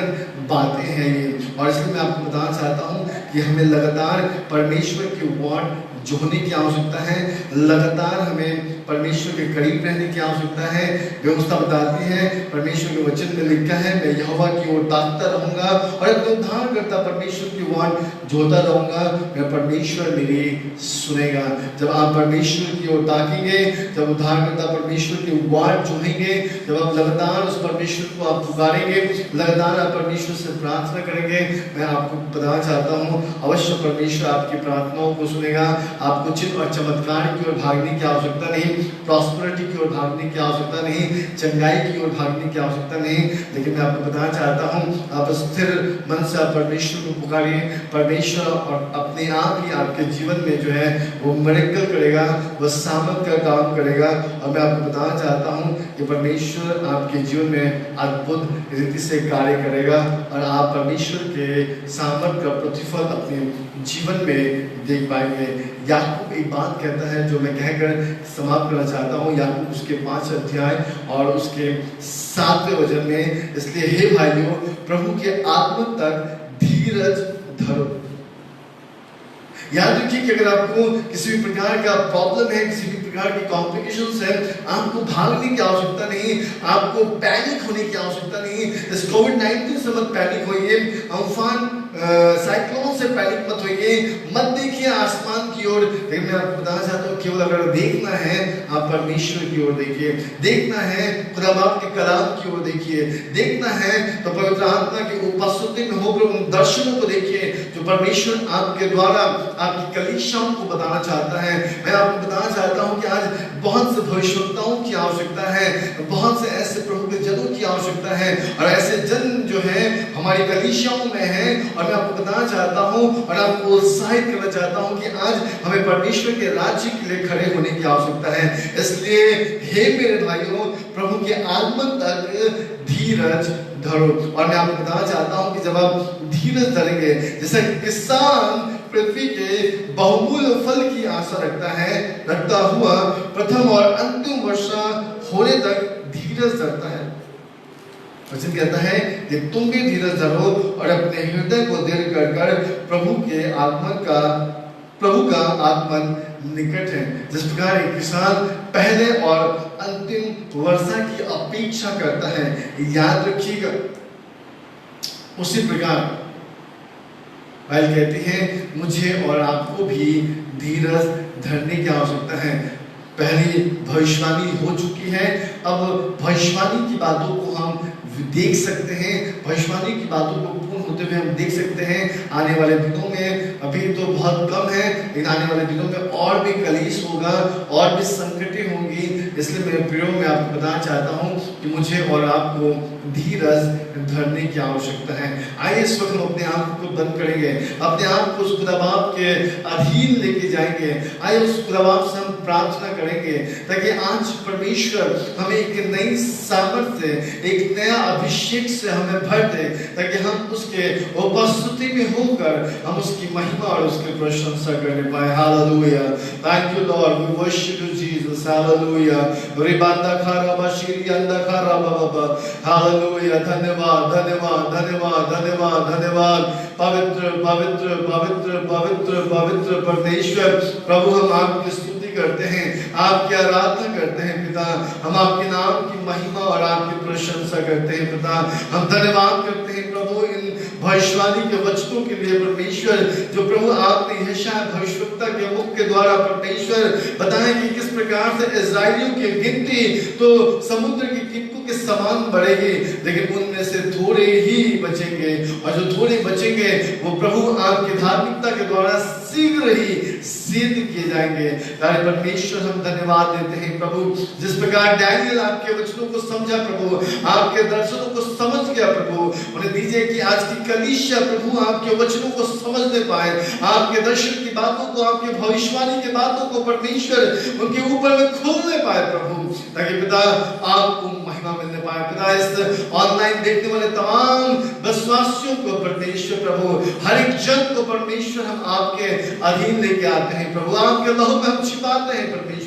बातें हैं ये। और इसलिए मैं आपको बताना चाहता हूँ कि हमें लगातार परमेश्वर के वर्ड जोड़ने की आवश्यकता है, लगातार हमें परमेश्वर के करीब रहने की आवश्यकता है। व्यवस्था बताती है, परमेश्वर के वचन में लिखा है, मैं यहोवा की ओर ताकता रहूंगा और अपने उद्धारकर्ता परमेश्वर की वर्ड जोता रहूंगा, मैं परमेश्वर मेरी सुनेगा। जब आप परमेश्वर की ओर ताकेंगे, जब उद्धारकर्ता परमेश्वर के वर्ड जोड़ेंगे, जब आप लगातार उस परमेश्वर को आप पुकारेंगे, लगातार आप परमेश्वर से प्रार्थना करेंगे, मैं आपको बताना चाहता हूँ अवश्य परमेश्वर आपकी प्रार्थनाओं को सुनेगा। आपको चिन्ह और चमत्कार की ओर भागने की आवश्यकता नहीं, प्रॉस्पेरिटी की ओर भागने की आवश्यकता नहीं, चंगाई की ओर भागने की आवश्यकता नहीं, लेकिन मैं आपको बताना चाहता हूँ आप स्थिर मन से आप परमेश्वर को पुकारिए। परमेश्वर और अपने आप ही आपके जीवन में जो है वो मिरेकल करेगा, वो सामर्थ का काम करेगा। और मैं आपको बताना चाहता हूँ कि परमेश्वर आपके जीवन में अद्भुत रीति से कार्य करेगा और आप परमेश्वर के सामर्थ का प्रतिफल अपने जीवन में देख पाएंगे। याकूब एक बात कहता है जो मैं कहकर समाप्त करना चाहता हूँ, याकूब उसके 5 अध्याय और उसके 7वें वचन में, इसलिए हे भाइयों प्रभु के आगमन तक धीरज धरो। याद रखिए कि अगर आपको किसी भी प्रकार का प्रॉब्लम है, किसी भी प्रकार की कॉम्प्लिकेशंस है, आपको भागने की आवश्यकता नहीं, आपको पैनिक होने की आवश्यकता नहीं। इस कोविड-19 से मत पैनिक होइए, अम्फान साइक्लोन से पैनिक मत होइए, मत देखिए आसमान की ओर। लेकिन मैं आपको बताना चाहता हूँ केवल अगर देखना है आप परमेश्वर की ओर देखिए, देखना है खुदा बाप के कलाम की ओर देखिए, देखना है तो पवित्र आत्मा की उपस्थिति में होकर उन दर्शनों को देखिए जो परमेश्वर आपके द्वारा आपकी कलीसियाओं को बताना चाहता है। मैं आपको बताना चाहता हूँ कि आज बहुत से भविष्यवक्ताओं की आवश्यकता है, बहुत से ऐसे प्रभु के जनों की आवश्यकता है और ऐसे जन जो है हमारी कलीसियाओं में है। और मैं आपको बताना चाहता हूँ और आपको उत्साहित करना चाहता हूँ कि आज हमें परमेश्वर के राज्य के लिए खड़े होने की आवश्यकता है। इसलिए हे मेरे भाइयों प्रभु के आगमन तक धीरज धरो। और मैं आपको बताना चाहता हूँ कि जब आप धीरज धरेंगे, जैसे किसान पृथ्वी के बहुमूल्य फल की आशा रखता हुआ प्रथम और अंतिम वर्षा होने तक धीरज धरता है, वचन कहता है कि तुम भी धीरज धरो और अपने हृदय को दृढ़ कर प्रभु का आगमन निकट है। जिस प्रकार एक किसान पहले और अंतिम वर्षा की अपेक्षा करता है, याद रखिएगा उसी प्रकार बाइबल कहती है मुझे और आपको भी धीरज धरने की आवश्यकता है। पहली भविष्यवाणी हो चुकी है, अब भविष्यवाणी की बातों को हम देख सकते हैं, भविष्यवाणी की बातों को पूर्ण होते हुए हम देख सकते हैं। आने वाले दिनों में अभी तो बहुत कम है, लेकिन आने वाले दिनों में और भी कलेश होगा, और भी संकटें होंगी, इसलिए मेरे प्रियो मैं आपको बताना चाहता हूँ कि मुझे और आपको धीरज धरने की आवश्यकता है। आइए इस वक्त हम अपने आप को बंद करेंगे, अपने आप को उस खुदा बाप के अधीन लेके जाएंगे। आइए उस खुदा बाप से हम प्रार्थना करेंगे ताकि आज परमेश्वर हमें एक नई सामर्थ्य, एक नया अभिषेक से हमें भर दे, ताकि हम उसके उपस्थिति में होकर हम उसकी महिमा और उसकी प्रशंसा करने पाए। Hallelujah, thank you Lord, we worship you Jesus, hallelujah. रिबांदा खारा बशीरी अंदा खारा बाबा, हालेलुया। धन्यवाद धन्यवाद धन्यवाद धन्यवाद धन्यवाद। पवित्र पवित्र पवित्र पवित्र पवित्र परमेश्वर प्रभु, हम आपकी स्तुति करते हैं, आपकी आराधना करते हैं पिता। हम आपके नाम की महिमा और आपकी प्रशंसा करते हैं पिता। हम धन्यवाद करते हैं प्रभु इन भविष्यवाणी के वचनों के लिए परमेश्वर, जो प्रभु आपने यशायाह भविष्यवक्ता के मुख के द्वारा परमेश्वर बताएं कि किस प्रकार से इस्राएलियों की गिनती तो समुद्र की टिप्पू के समान बढ़ेगी, लेकिन उनमें से थोड़े ही बचेंगे, और जो थोड़े बचेंगे वो प्रभु आपकी धार्मिकता के द्वारा शीघ्र ही सिद्ध किए जाएंगे। तारे परमेश्वर हम धन्यवाद देते हैं प्रभु, जिस प्रकार डैनियल आपके वचनों को समझा प्रभु, आपके दर्शनों को समझ गया प्रभु, उन्हें दीजिए कि आज की कलीसिया प्रभु आपके वचनों को समझने पाए, आपके दर्शन की बातों को, आपके भविष्यवाणी की बातों को परमेश्वर उनके ऊपर में खोलने पाए प्रभु, ताकि पिता आपको महिमा मिलने पाए। पिता इस ऑनलाइन देखने वाले तमाम विश्वासियों को परमेश्वर प्रभु, हर एक जन को परमेश्वर हम आपके अधीन लेके आते हैं प्रभु, आपके लहू में हम छिपाते हैं परमेश्वर।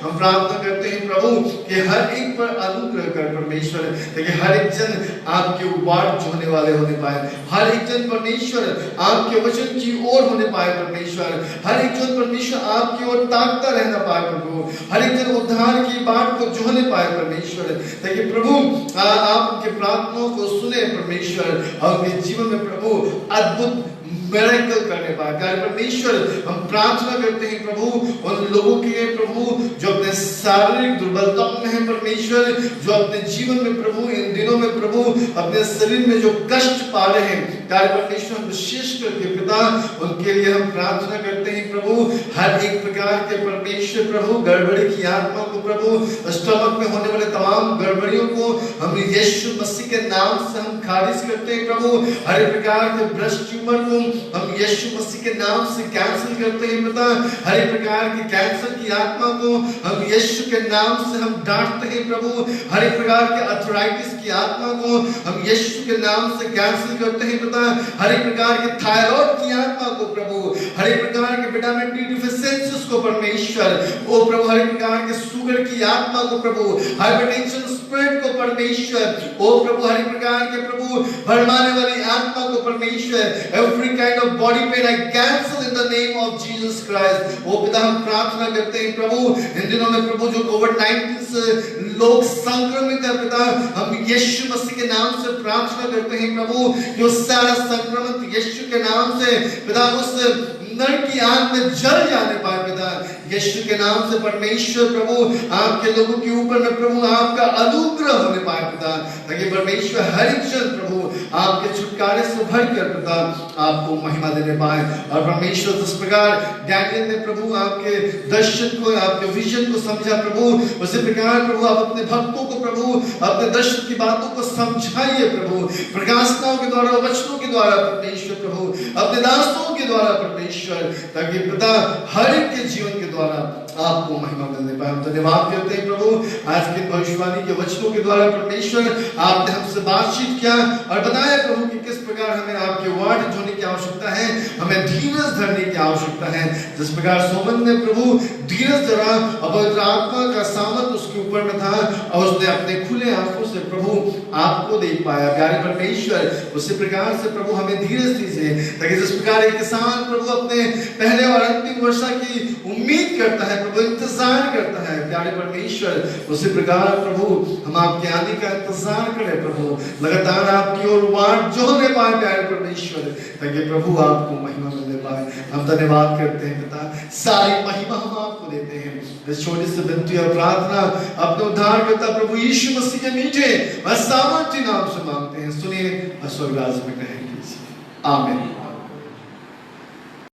हम प्रार्थना करते हैं प्रभु कि हर एक पर अनुग्रह कर परमेश्वर, ताकि हर एक जन आपके वाट होने वाले होने पाए, हर एक जन परमेश्वर आपके वचन की ओर होने पाए परमेश्वर, हर एक जन परमेश्वर आपकी ओर ताकता रहना पाए प्रभु, हर एक जन उद्धार की बाट को जोहने पाए परमेश्वर, ताकि प्रभु आप उनके प्रार्थनाओं को सुने परमेश्वर, और उनके जीवन में प्रभु अद्भुत मिरेकल करने पाए। प्यारे परमेश्वर, हम प्रार्थना करते हैं प्रभु उन लोगों के प्रभु जो अपने शारीरिक दुर्बलता में है परमेश्वर, जो अपने जीवन में प्रभु इन दिनों में प्रभु अपने शरीर में जो कष्ट पा रहे हैं, प्यारे परमेश्वर विशेष करके पिता उनके लिए हम प्रार्थना करते हैं प्रभु, हर एक प्रकार के परमेश्वर प्रभु गड़बड़ी की आत्मा को प्रभु, स्टमक में होने वाले तमाम गड़बड़ियों को हम यीशु मसीह के नाम से हम खारिज करते हैं प्रभु, हर एक प्रकार के ब्रेस्ट ट्यूमर को हम यीशु मसीह के नाम से कैंसिल करते हैं पिता, हर एक प्रकार की कैंसर की आत्मा को हम यीशु के नाम से हम डांटते हैं प्रभु, हर एक प्रकार के अर्थराइटिस की आत्मा को हम यीशु के नाम से कैंसिल करते हैं पिता, हर एक प्रकार के थायराइड की आत्मा को प्रभु, हर एक प्रकार के विटामिन डी डिफिशिएंसीज को परमेश्वर, ओ प्रभु हर एक प्रकार के शुगर की आत्मा को प्रभु, हाइपरटेंशन स्पिरिट को परमेश्वर, ओ प्रभु हर एक प्रकार के प्रभु भरमाने वाली आत्मा को परमेश्वर, every kind of body pain I cancel in the name of Jesus Christ. ओ पिता हम प्रार्थना करते हैं प्रभु इन दिनों में प्रभु जो कोविड-19 से लोग संक्रमित है पिता, हम यीशु मसीह के नाम से प्रार्थना करते हैं प्रभु जो सारा संक्रमित यीशु के नाम से पिता उस नर की आग में जल जाने पाए पिता, यीशु के नाम से परमेश्वर प्रभु आपके लोगों के ऊपर में प्रभु आपका अनुग्रह होने पाए पिता, ताकि परमेश्वर हर एक जन प्रभु आपके छुटकारे से भरकर पिता आपको महिमा देने पाए। और परमेश्वर जिस प्रकार डैनियल ने प्रभु आपके दर्शन को, आपके विजन को समझा प्रभु, उसी प्रकार प्रभु आप अपने भक्तों को प्रभु अपने दर्शन की बातों को समझाइए प्रभु, प्रकाशनाओं के द्वारा, वचनों के द्वारा परमेश्वर प्रभु, अपने दासों के द्वारा परमेश्वर, ताकि पिता हर एक के जीवन के द्वारा आपको महिमा मिलने पाए। हम धन्यवाद करते हैं प्रभु आज के भविष्यवाणी के वचनों के द्वारा परमेश्वर आपने हमसे बातचीत किया और बताया प्रभु कि किस प्रकार हमें आपके वार्ड जोड़ने की आवश्यकता है, हमें धीरज धरने की आवश्यकता है। जिस प्रकार सोमन ने प्रभु धीरज धरा और पवित्र आत्मा का सामर्थ उसके ऊपर में था और उसने अपने खुले आंखों से प्रभु आपको देख पाया। प्यारे परमेश्वर उसी प्रकार से प्रभु हमें धीरज दीजिए, ताकि जिस प्रकार एक किसान प्रभु अपने पहले और अंतिम वर्षा की उम्मीद करता है प्रभु, इंतजार करता है, प्यारे परमेश्वर उसी प्रकार प्रभु हम आपके आने का इंतजार करें प्रभु, लगातार आपकी ओर वाट जोहने पाए प्यारे परमेश्वर, ताकि प्रभु आपको महिमा मिलने पाए। हम धन्यवाद करते हैं पिता, सारी महिमा हम आपको देते हैं। इस छोटी सी विनती और प्रार्थना अपने उद्धारकर्ता प्रभु यीशु मसीह के मीठे और सामर्थ्य नाम से मांगते हैं, सुनिए और स्वर्ग राज्य में कहेंगे आमीन।